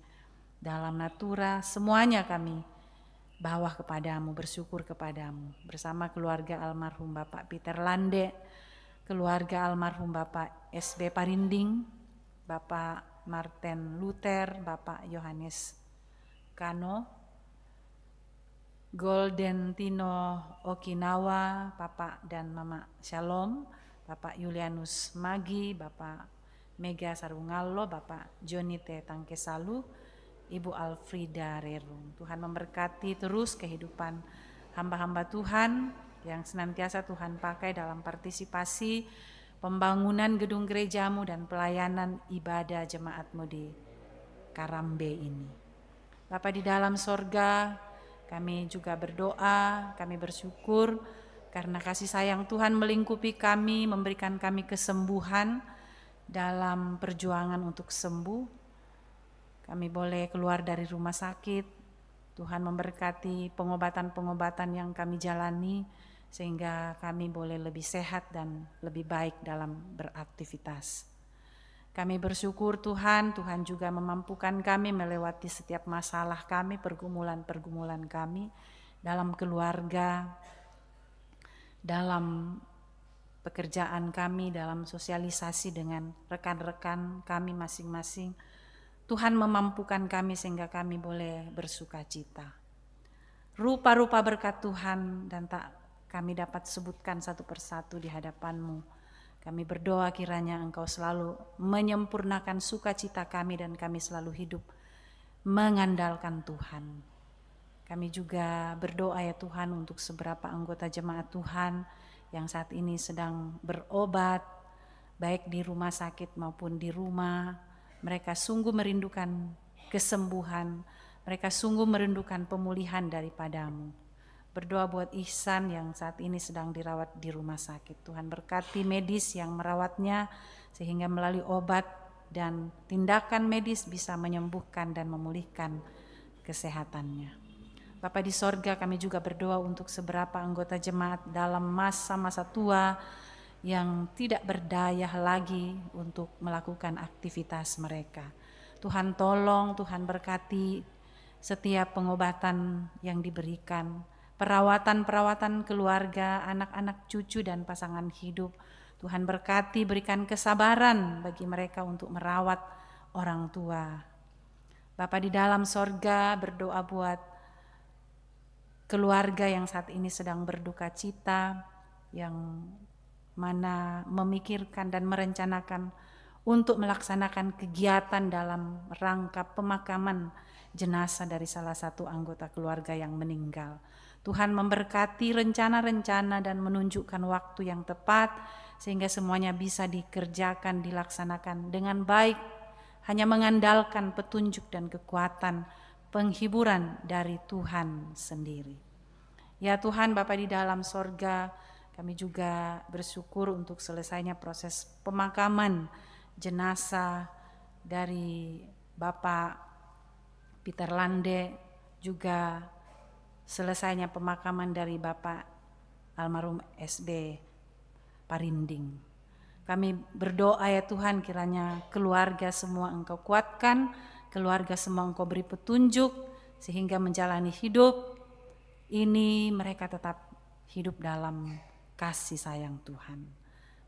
dalam natura, semuanya kami bawa kepadamu, bersyukur kepadamu. Bersama keluarga almarhum Bapak Peter Lande, keluarga almarhum Bapak SB Parinding, Bapak Martin Luther, Bapak Yohanes Kano, Golden Tino Okinawa, Bapak dan Mama Shalom, Bapak Julianus Magi, Bapak Mega Sarungallo, Bapak Joni T. Tangkesalu, Ibu Alfrida Rerung. Tuhan memberkati terus kehidupan hamba-hamba Tuhan yang senantiasa Tuhan pakai dalam partisipasi pembangunan gedung gerejamu dan pelayanan ibadah jemaatmu di Karambe ini. Bapa di dalam sorga, kami juga berdoa, kami bersyukur karena kasih sayang Tuhan melingkupi kami, memberikan kami kesembuhan dalam perjuangan untuk sembuh. Kami boleh keluar dari rumah sakit, Tuhan memberkati pengobatan-pengobatan yang kami jalani sehingga kami boleh lebih sehat dan lebih baik dalam beraktivitas. Kami bersyukur Tuhan, Tuhan juga memampukan kami melewati setiap masalah kami, pergumulan-pergumulan kami dalam keluarga, dalam pekerjaan kami, dalam sosialisasi dengan rekan-rekan kami masing-masing. Tuhan memampukan kami sehingga kami boleh bersukacita. Rupa-rupa berkat Tuhan dan tak kami dapat sebutkan satu persatu di hadapan-Mu. Kami berdoa kiranya Engkau selalu menyempurnakan sukacita kami dan kami selalu hidup mengandalkan Tuhan. Kami juga berdoa ya Tuhan untuk seberapa anggota jemaat Tuhan yang saat ini sedang berobat, baik di rumah sakit maupun di rumah. Mereka sungguh merindukan kesembuhan, mereka sungguh merindukan pemulihan daripada-Mu. Berdoa buat Ihsan yang saat ini sedang dirawat di rumah sakit. Tuhan berkati medis yang merawatnya sehingga melalui obat dan tindakan medis bisa menyembuhkan dan memulihkan kesehatannya. Bapa di sorga, kami juga berdoa untuk seberapa anggota jemaat dalam masa-masa tua yang tidak berdaya lagi untuk melakukan aktivitas mereka. Tuhan tolong, Tuhan berkati setiap pengobatan yang diberikan, perawatan-perawatan keluarga, anak-anak cucu dan pasangan hidup. Tuhan berkati, berikan kesabaran bagi mereka untuk merawat orang tua. Bapa di dalam sorga, berdoa buat keluarga yang saat ini sedang berduka cita, yang mana memikirkan dan merencanakan untuk melaksanakan kegiatan dalam rangka pemakaman jenazah dari salah satu anggota keluarga yang meninggal. Tuhan memberkati rencana-rencana dan menunjukkan waktu yang tepat sehingga semuanya bisa dikerjakan, dilaksanakan dengan baik, hanya mengandalkan petunjuk dan kekuatan penghiburan dari Tuhan sendiri. Ya Tuhan Bapa di dalam sorga, kami juga bersyukur untuk selesainya proses pemakaman jenazah dari Bapak Peter Lande, juga selesainya pemakaman dari Bapak almarhum SB Parinding. Kami berdoa ya Tuhan kiranya keluarga semua Engkau kuatkan, keluarga semua Engkau beri petunjuk sehingga menjalani hidup ini mereka tetap hidup dalam kasih sayang Tuhan.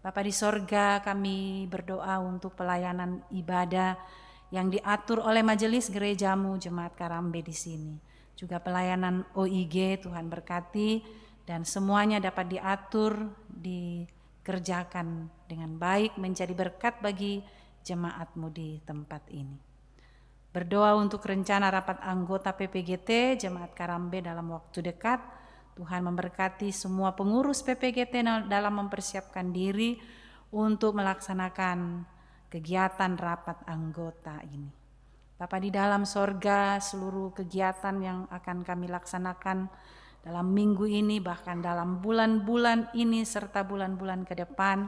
Bapa di sorga, kami berdoa untuk pelayanan ibadah yang diatur oleh majelis gerejamu Jemaat Karambe di sini. Juga pelayanan OIG, Tuhan berkati dan semuanya dapat diatur, dikerjakan dengan baik, menjadi berkat bagi jemaatmu di tempat ini. Berdoa untuk rencana rapat anggota PPGT Jemaat Karambe dalam waktu dekat. Tuhan memberkati semua pengurus PPGT dalam mempersiapkan diri untuk melaksanakan kegiatan rapat anggota ini. Bapa di dalam sorga, seluruh kegiatan yang akan kami laksanakan dalam minggu ini, bahkan dalam bulan-bulan ini serta bulan-bulan ke depan,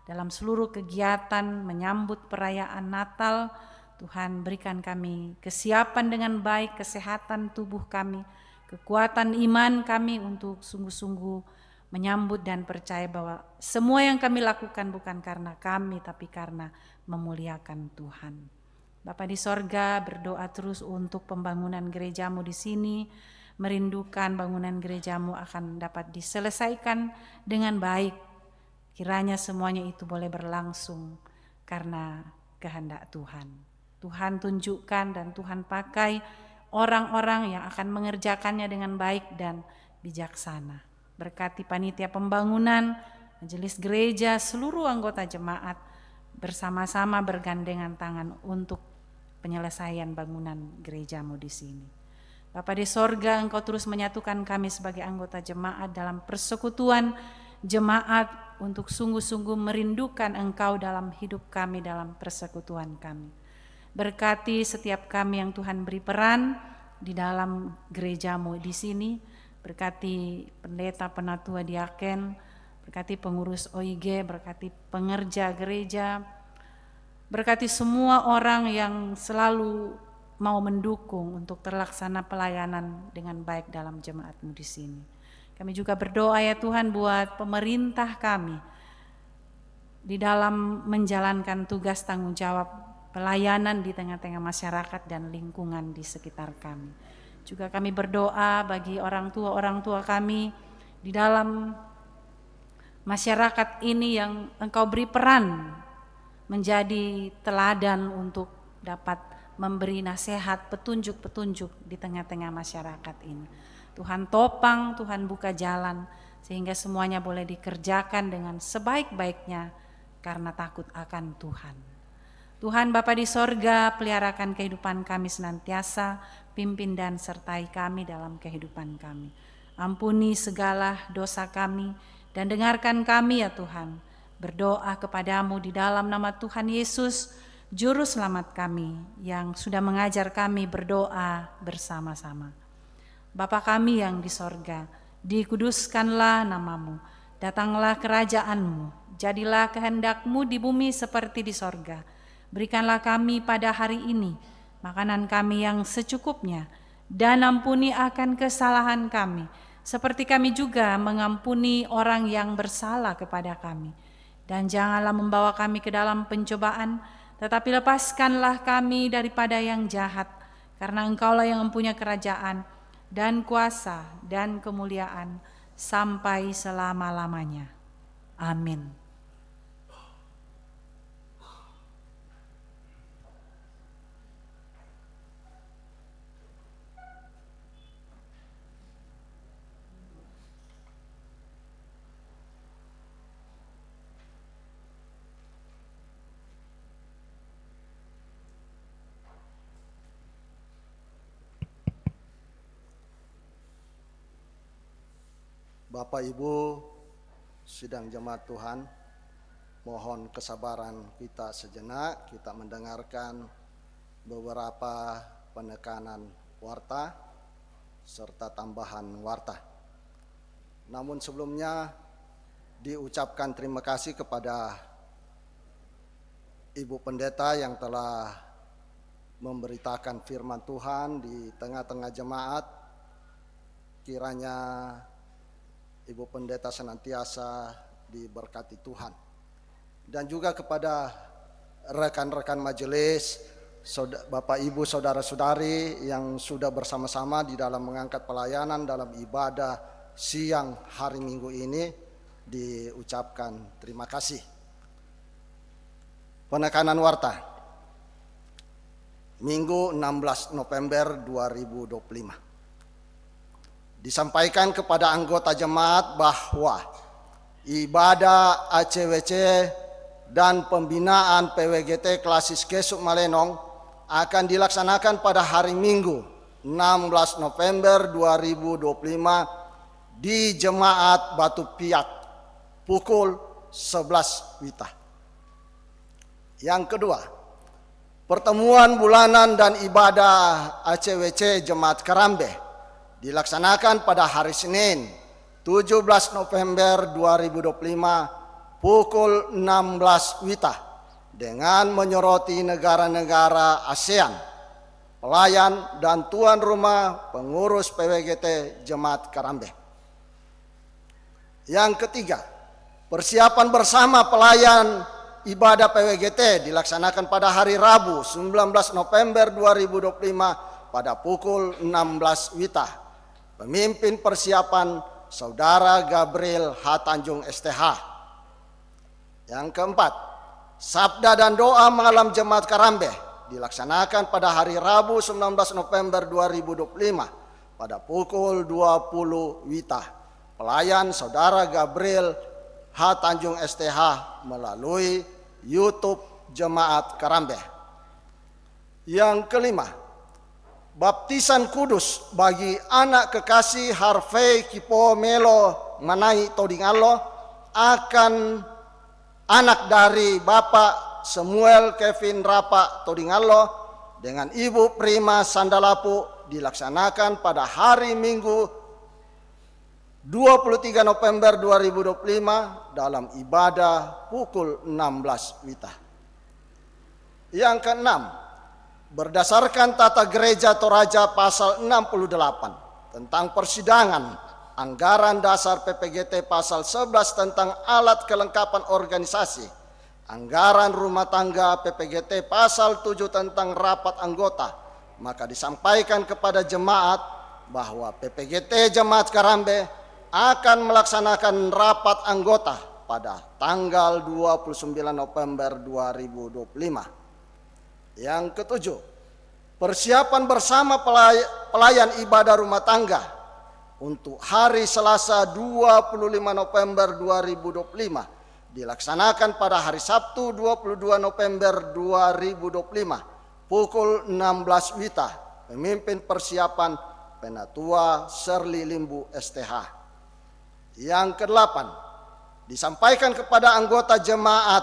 dalam seluruh kegiatan menyambut perayaan Natal, Tuhan berikan kami kesiapan dengan baik, kesehatan tubuh kami, kekuatan iman kami untuk sungguh-sungguh menyambut dan percaya bahwa semua yang kami lakukan bukan karena kami, tapi karena memuliakan Tuhan. Bapa di sorga, berdoa terus untuk pembangunan gerejamu di sini, merindukan bangunan gerejamu akan dapat diselesaikan dengan baik. Kiranya semuanya itu boleh berlangsung karena kehendak Tuhan. Tuhan tunjukkan dan Tuhan pakai orang-orang yang akan mengerjakannya dengan baik dan bijaksana. Berkati panitia pembangunan, majelis gereja, seluruh anggota jemaat bersama-sama bergandengan tangan untuk penyelesaian bangunan gerejamu di sini. Bapa di sorga, Engkau terus menyatukan kami sebagai anggota jemaat dalam persekutuan jemaat untuk sungguh-sungguh merindukan Engkau dalam hidup kami, dalam persekutuan kami. Berkati setiap kami yang Tuhan beri peran di dalam gerejamu di sini. Berkati pendeta, penatua, diaken, berkati pengurus OIG, berkati pengerja gereja, berkati semua orang yang selalu mau mendukung untuk terlaksana pelayanan dengan baik dalam jemaat-Mu di sini. Kami juga berdoa ya Tuhan buat pemerintah kami di dalam menjalankan tugas tanggung jawab pelayanan di tengah-tengah masyarakat dan lingkungan di sekitar kami. Juga kami berdoa bagi orang tua kami di dalam masyarakat ini yang Engkau beri peran menjadi teladan untuk dapat memberi nasihat, petunjuk-petunjuk di tengah-tengah masyarakat ini. Tuhan topang, Tuhan buka jalan sehingga semuanya boleh dikerjakan dengan sebaik-baiknya karena takut akan Tuhan. Tuhan Bapa di sorga, peliharakan kehidupan kami senantiasa, pimpin dan sertai kami dalam kehidupan kami. Ampuni segala dosa kami dan dengarkan kami ya Tuhan. Berdoa kepadamu di dalam nama Tuhan Yesus, Juru Selamat kami yang sudah mengajar kami berdoa bersama-sama. Bapa kami yang di sorga, dikuduskanlah namamu, datanglah kerajaanmu, jadilah kehendak-Mu di bumi seperti di sorga. Berikanlah kami pada hari ini makanan kami yang secukupnya, dan ampuni akan kesalahan kami, seperti kami juga mengampuni orang yang bersalah kepada kami. Dan janganlah membawa kami ke dalam pencobaan, tetapi lepaskanlah kami daripada yang jahat, karena Engkaulah yang mempunyai kerajaan dan kuasa dan kemuliaan sampai selama-lamanya. Amin. Bapak Ibu sidang jemaat Tuhan, mohon kesabaran kita sejenak, kita mendengarkan beberapa penekanan warta serta tambahan warta. Namun sebelumnya diucapkan terima kasih kepada Ibu Pendeta yang telah memberitakan firman Tuhan di tengah-tengah jemaat. Kiranya Ibu Pendeta senantiasa diberkati Tuhan. Dan juga kepada rekan-rekan majelis, Bapak Ibu saudara-saudari yang sudah bersama-sama di dalam mengangkat pelayanan dalam ibadah siang hari Minggu ini, diucapkan terima kasih. Penekanan warta Minggu 16 November 2025. Disampaikan kepada anggota jemaat bahwa ibadah ACWC dan pembinaan PWGT Klasis Kesuk Malenong akan dilaksanakan pada hari Minggu 16 November 2025 di Jemaat Batu Piak pukul 11 WITA. Yang kedua, pertemuan bulanan dan ibadah ACWC Jemaat Karambe dilaksanakan pada hari Senin 17 November 2025 pukul 16 WITA dengan menyoroti negara-negara ASEAN, pelayan dan tuan rumah pengurus PWGT Jemaat Karambe. Yang ketiga, persiapan bersama pelayan ibadah PWGT dilaksanakan pada hari Rabu 19 November 2025 pada pukul 16 WITA. Pemimpin persiapan Saudara Gabriel H. Tanjung STH. Yang keempat, sabda dan doa malam Jemaat Karambe dilaksanakan pada hari Rabu 19 November 2025 pada pukul 20 WITA. Pelayan Saudara Gabriel H. Tanjung STH melalui YouTube Jemaat Karambe. Yang kelima, baptisan kudus bagi anak kekasih Harvey Kipo Melo Manai Todingalo akan anak dari Bapak Samuel Kevin Rapa Todingalo dengan Ibu Prima Sandalapu dilaksanakan pada hari Minggu 23 November 2025 dalam ibadah pukul 16 WITA. Yang keenam, berdasarkan tata gereja Toraja pasal 68 tentang persidangan anggaran dasar PPGT pasal 11 tentang alat kelengkapan organisasi, anggaran rumah tangga PPGT pasal 7 tentang rapat anggota, maka disampaikan kepada jemaat bahwa PPGT Jemaat Karambe akan melaksanakan rapat anggota pada tanggal 29 November 2025. Yang ketujuh, persiapan bersama pelayan ibadah rumah tangga untuk hari Selasa 25 November 2025 dilaksanakan pada hari Sabtu 22 November 2025 pukul 16 WITA. Pemimpin persiapan Penatua Serli Limbu STH. Yang kedelapan, disampaikan kepada anggota jemaat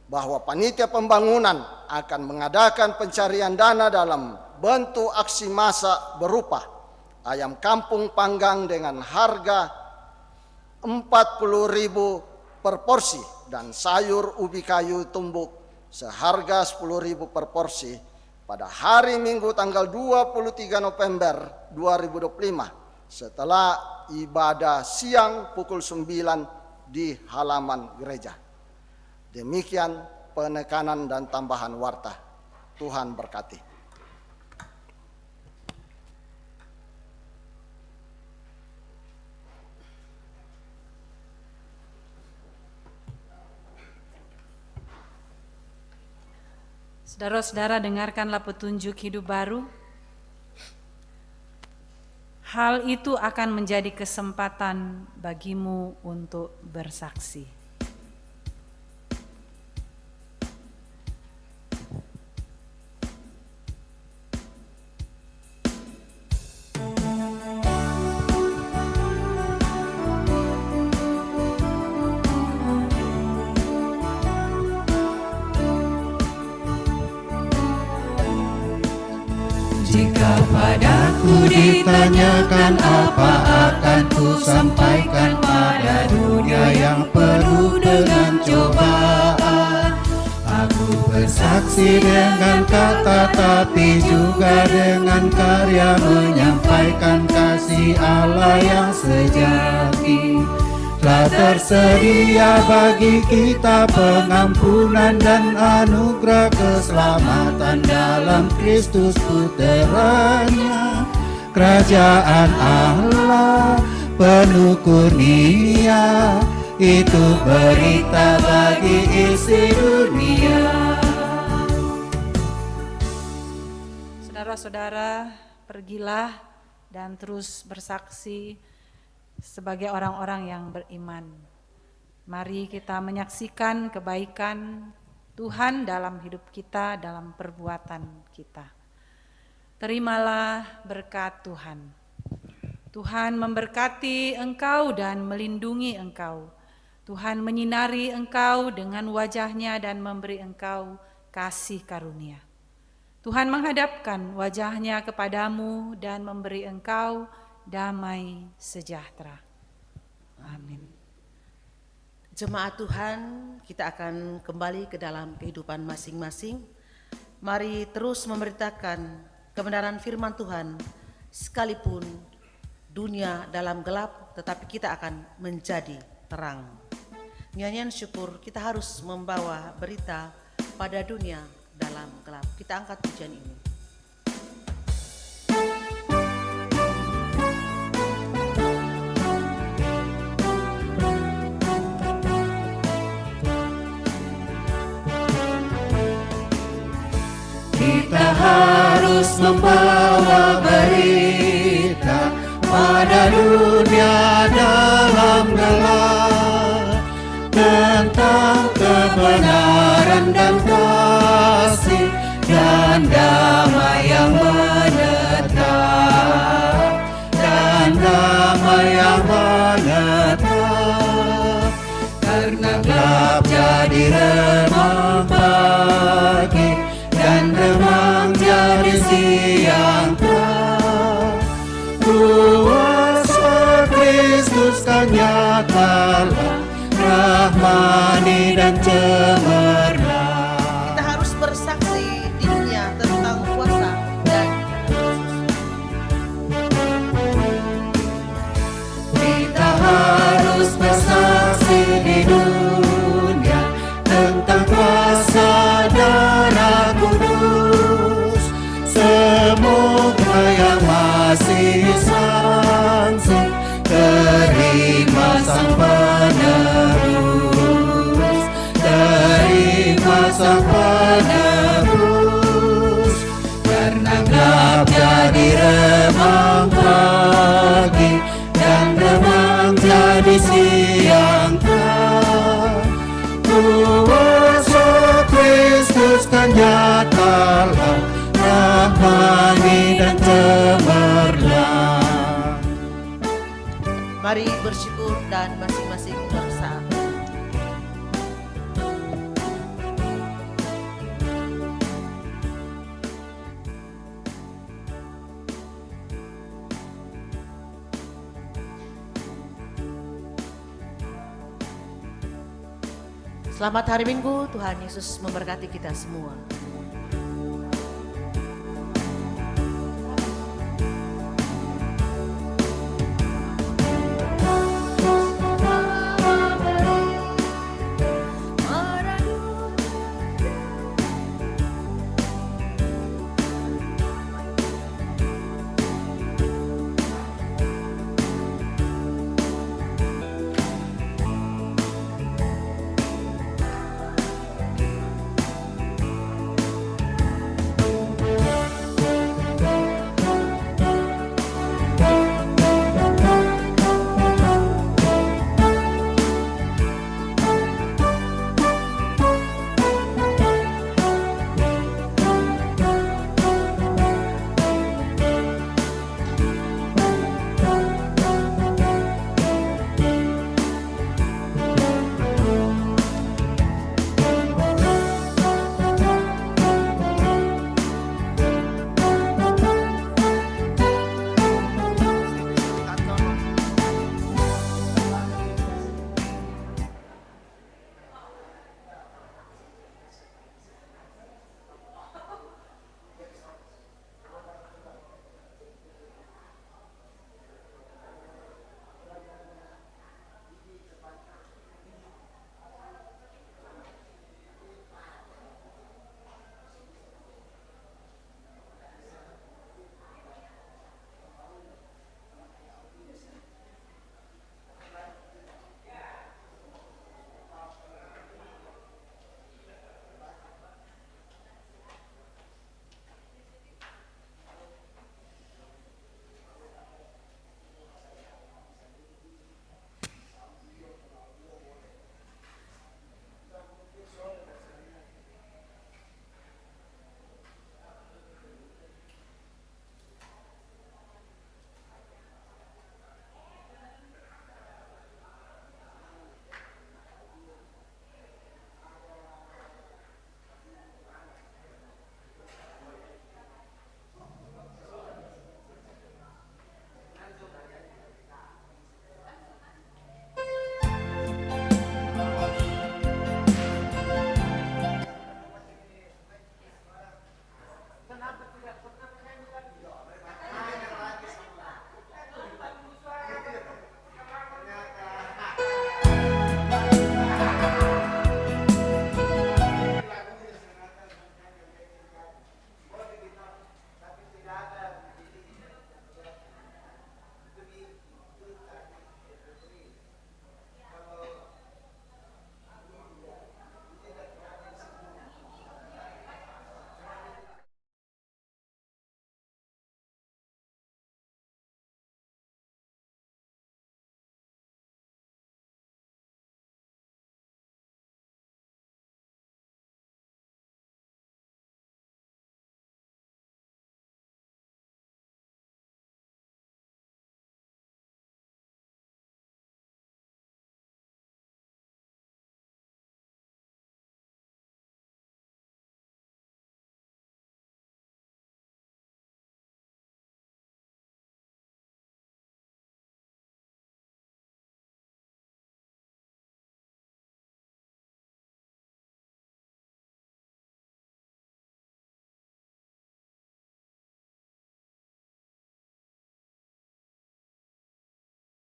bahwa panitia pembangunan akan mengadakan pencarian dana dalam bentuk aksi massa berupa ayam kampung panggang dengan harga 40.000 per porsi dan sayur ubi kayu tumbuk seharga 10.000 per porsi pada hari Minggu tanggal 23 November 2025 setelah ibadah siang pukul 9 di halaman gereja. Demikian penekanan dan tambahan warta. Tuhan berkati. Saudara-saudara, dengarkanlah petunjuk hidup baru. Hal itu akan menjadi kesempatan bagimu untuk bersaksi. Jika padaku ditanyakan apa akan ku sampaikan pada dunia yang penuh dengan cobaan. Aku bersaksi dengan kata tapi juga dengan karya menyampaikan kasih Allah yang sejati. Telah tersedia bagi kita pengampunan dan anugerah keselamatan dalam Kristus Puteranya. Kerajaan Allah penuh kurnia, itu berita bagi isi dunia. Saudara-saudara, pergilah dan terus bersaksi sebagai orang-orang yang beriman. Mari kita menyaksikan kebaikan Tuhan dalam hidup kita, dalam perbuatan kita. Terimalah berkat Tuhan. Tuhan memberkati engkau dan melindungi engkau. Tuhan menyinari engkau dengan wajah-Nya dan memberi engkau kasih karunia. Tuhan menghadapkan wajah-Nya kepadamu dan memberi engkau damai sejahtera. Amin. Jemaat Tuhan, kita akan kembali ke dalam kehidupan masing-masing. Mari terus memberitakan kebenaran firman Tuhan, sekalipun dunia dalam gelap, tetapi kita akan menjadi terang. Nyanyian syukur, kita harus membawa berita pada dunia dalam gelap. Kita angkat pujian ini. Kita harus membawa berita pada dunia dalam gelap tentang kebenaran dan kasih dan damai yang menetap, dan damai yang menetap. Karena gelap jadi remang pagi dan remang jadi siang terang. Kuasa Kristus kan nyatalah, rahmani dan cemerlang. Kita harus bersaksi di dunia tentang kuasa dan Kita harus bersaksi di dunia tentang kuasa Darah Kudus. Semoga yang masih saksi terima sang penerus, terima sang penerus. Karena gelap jadi remang pagi dan remang jadi siang terang. Kuasa Kristus kan nyatalah, rahmani dan cemerlang. mari bersyukur dan masing-masing bersaat. Selamat hari Minggu, Tuhan Yesus memberkati kita semua.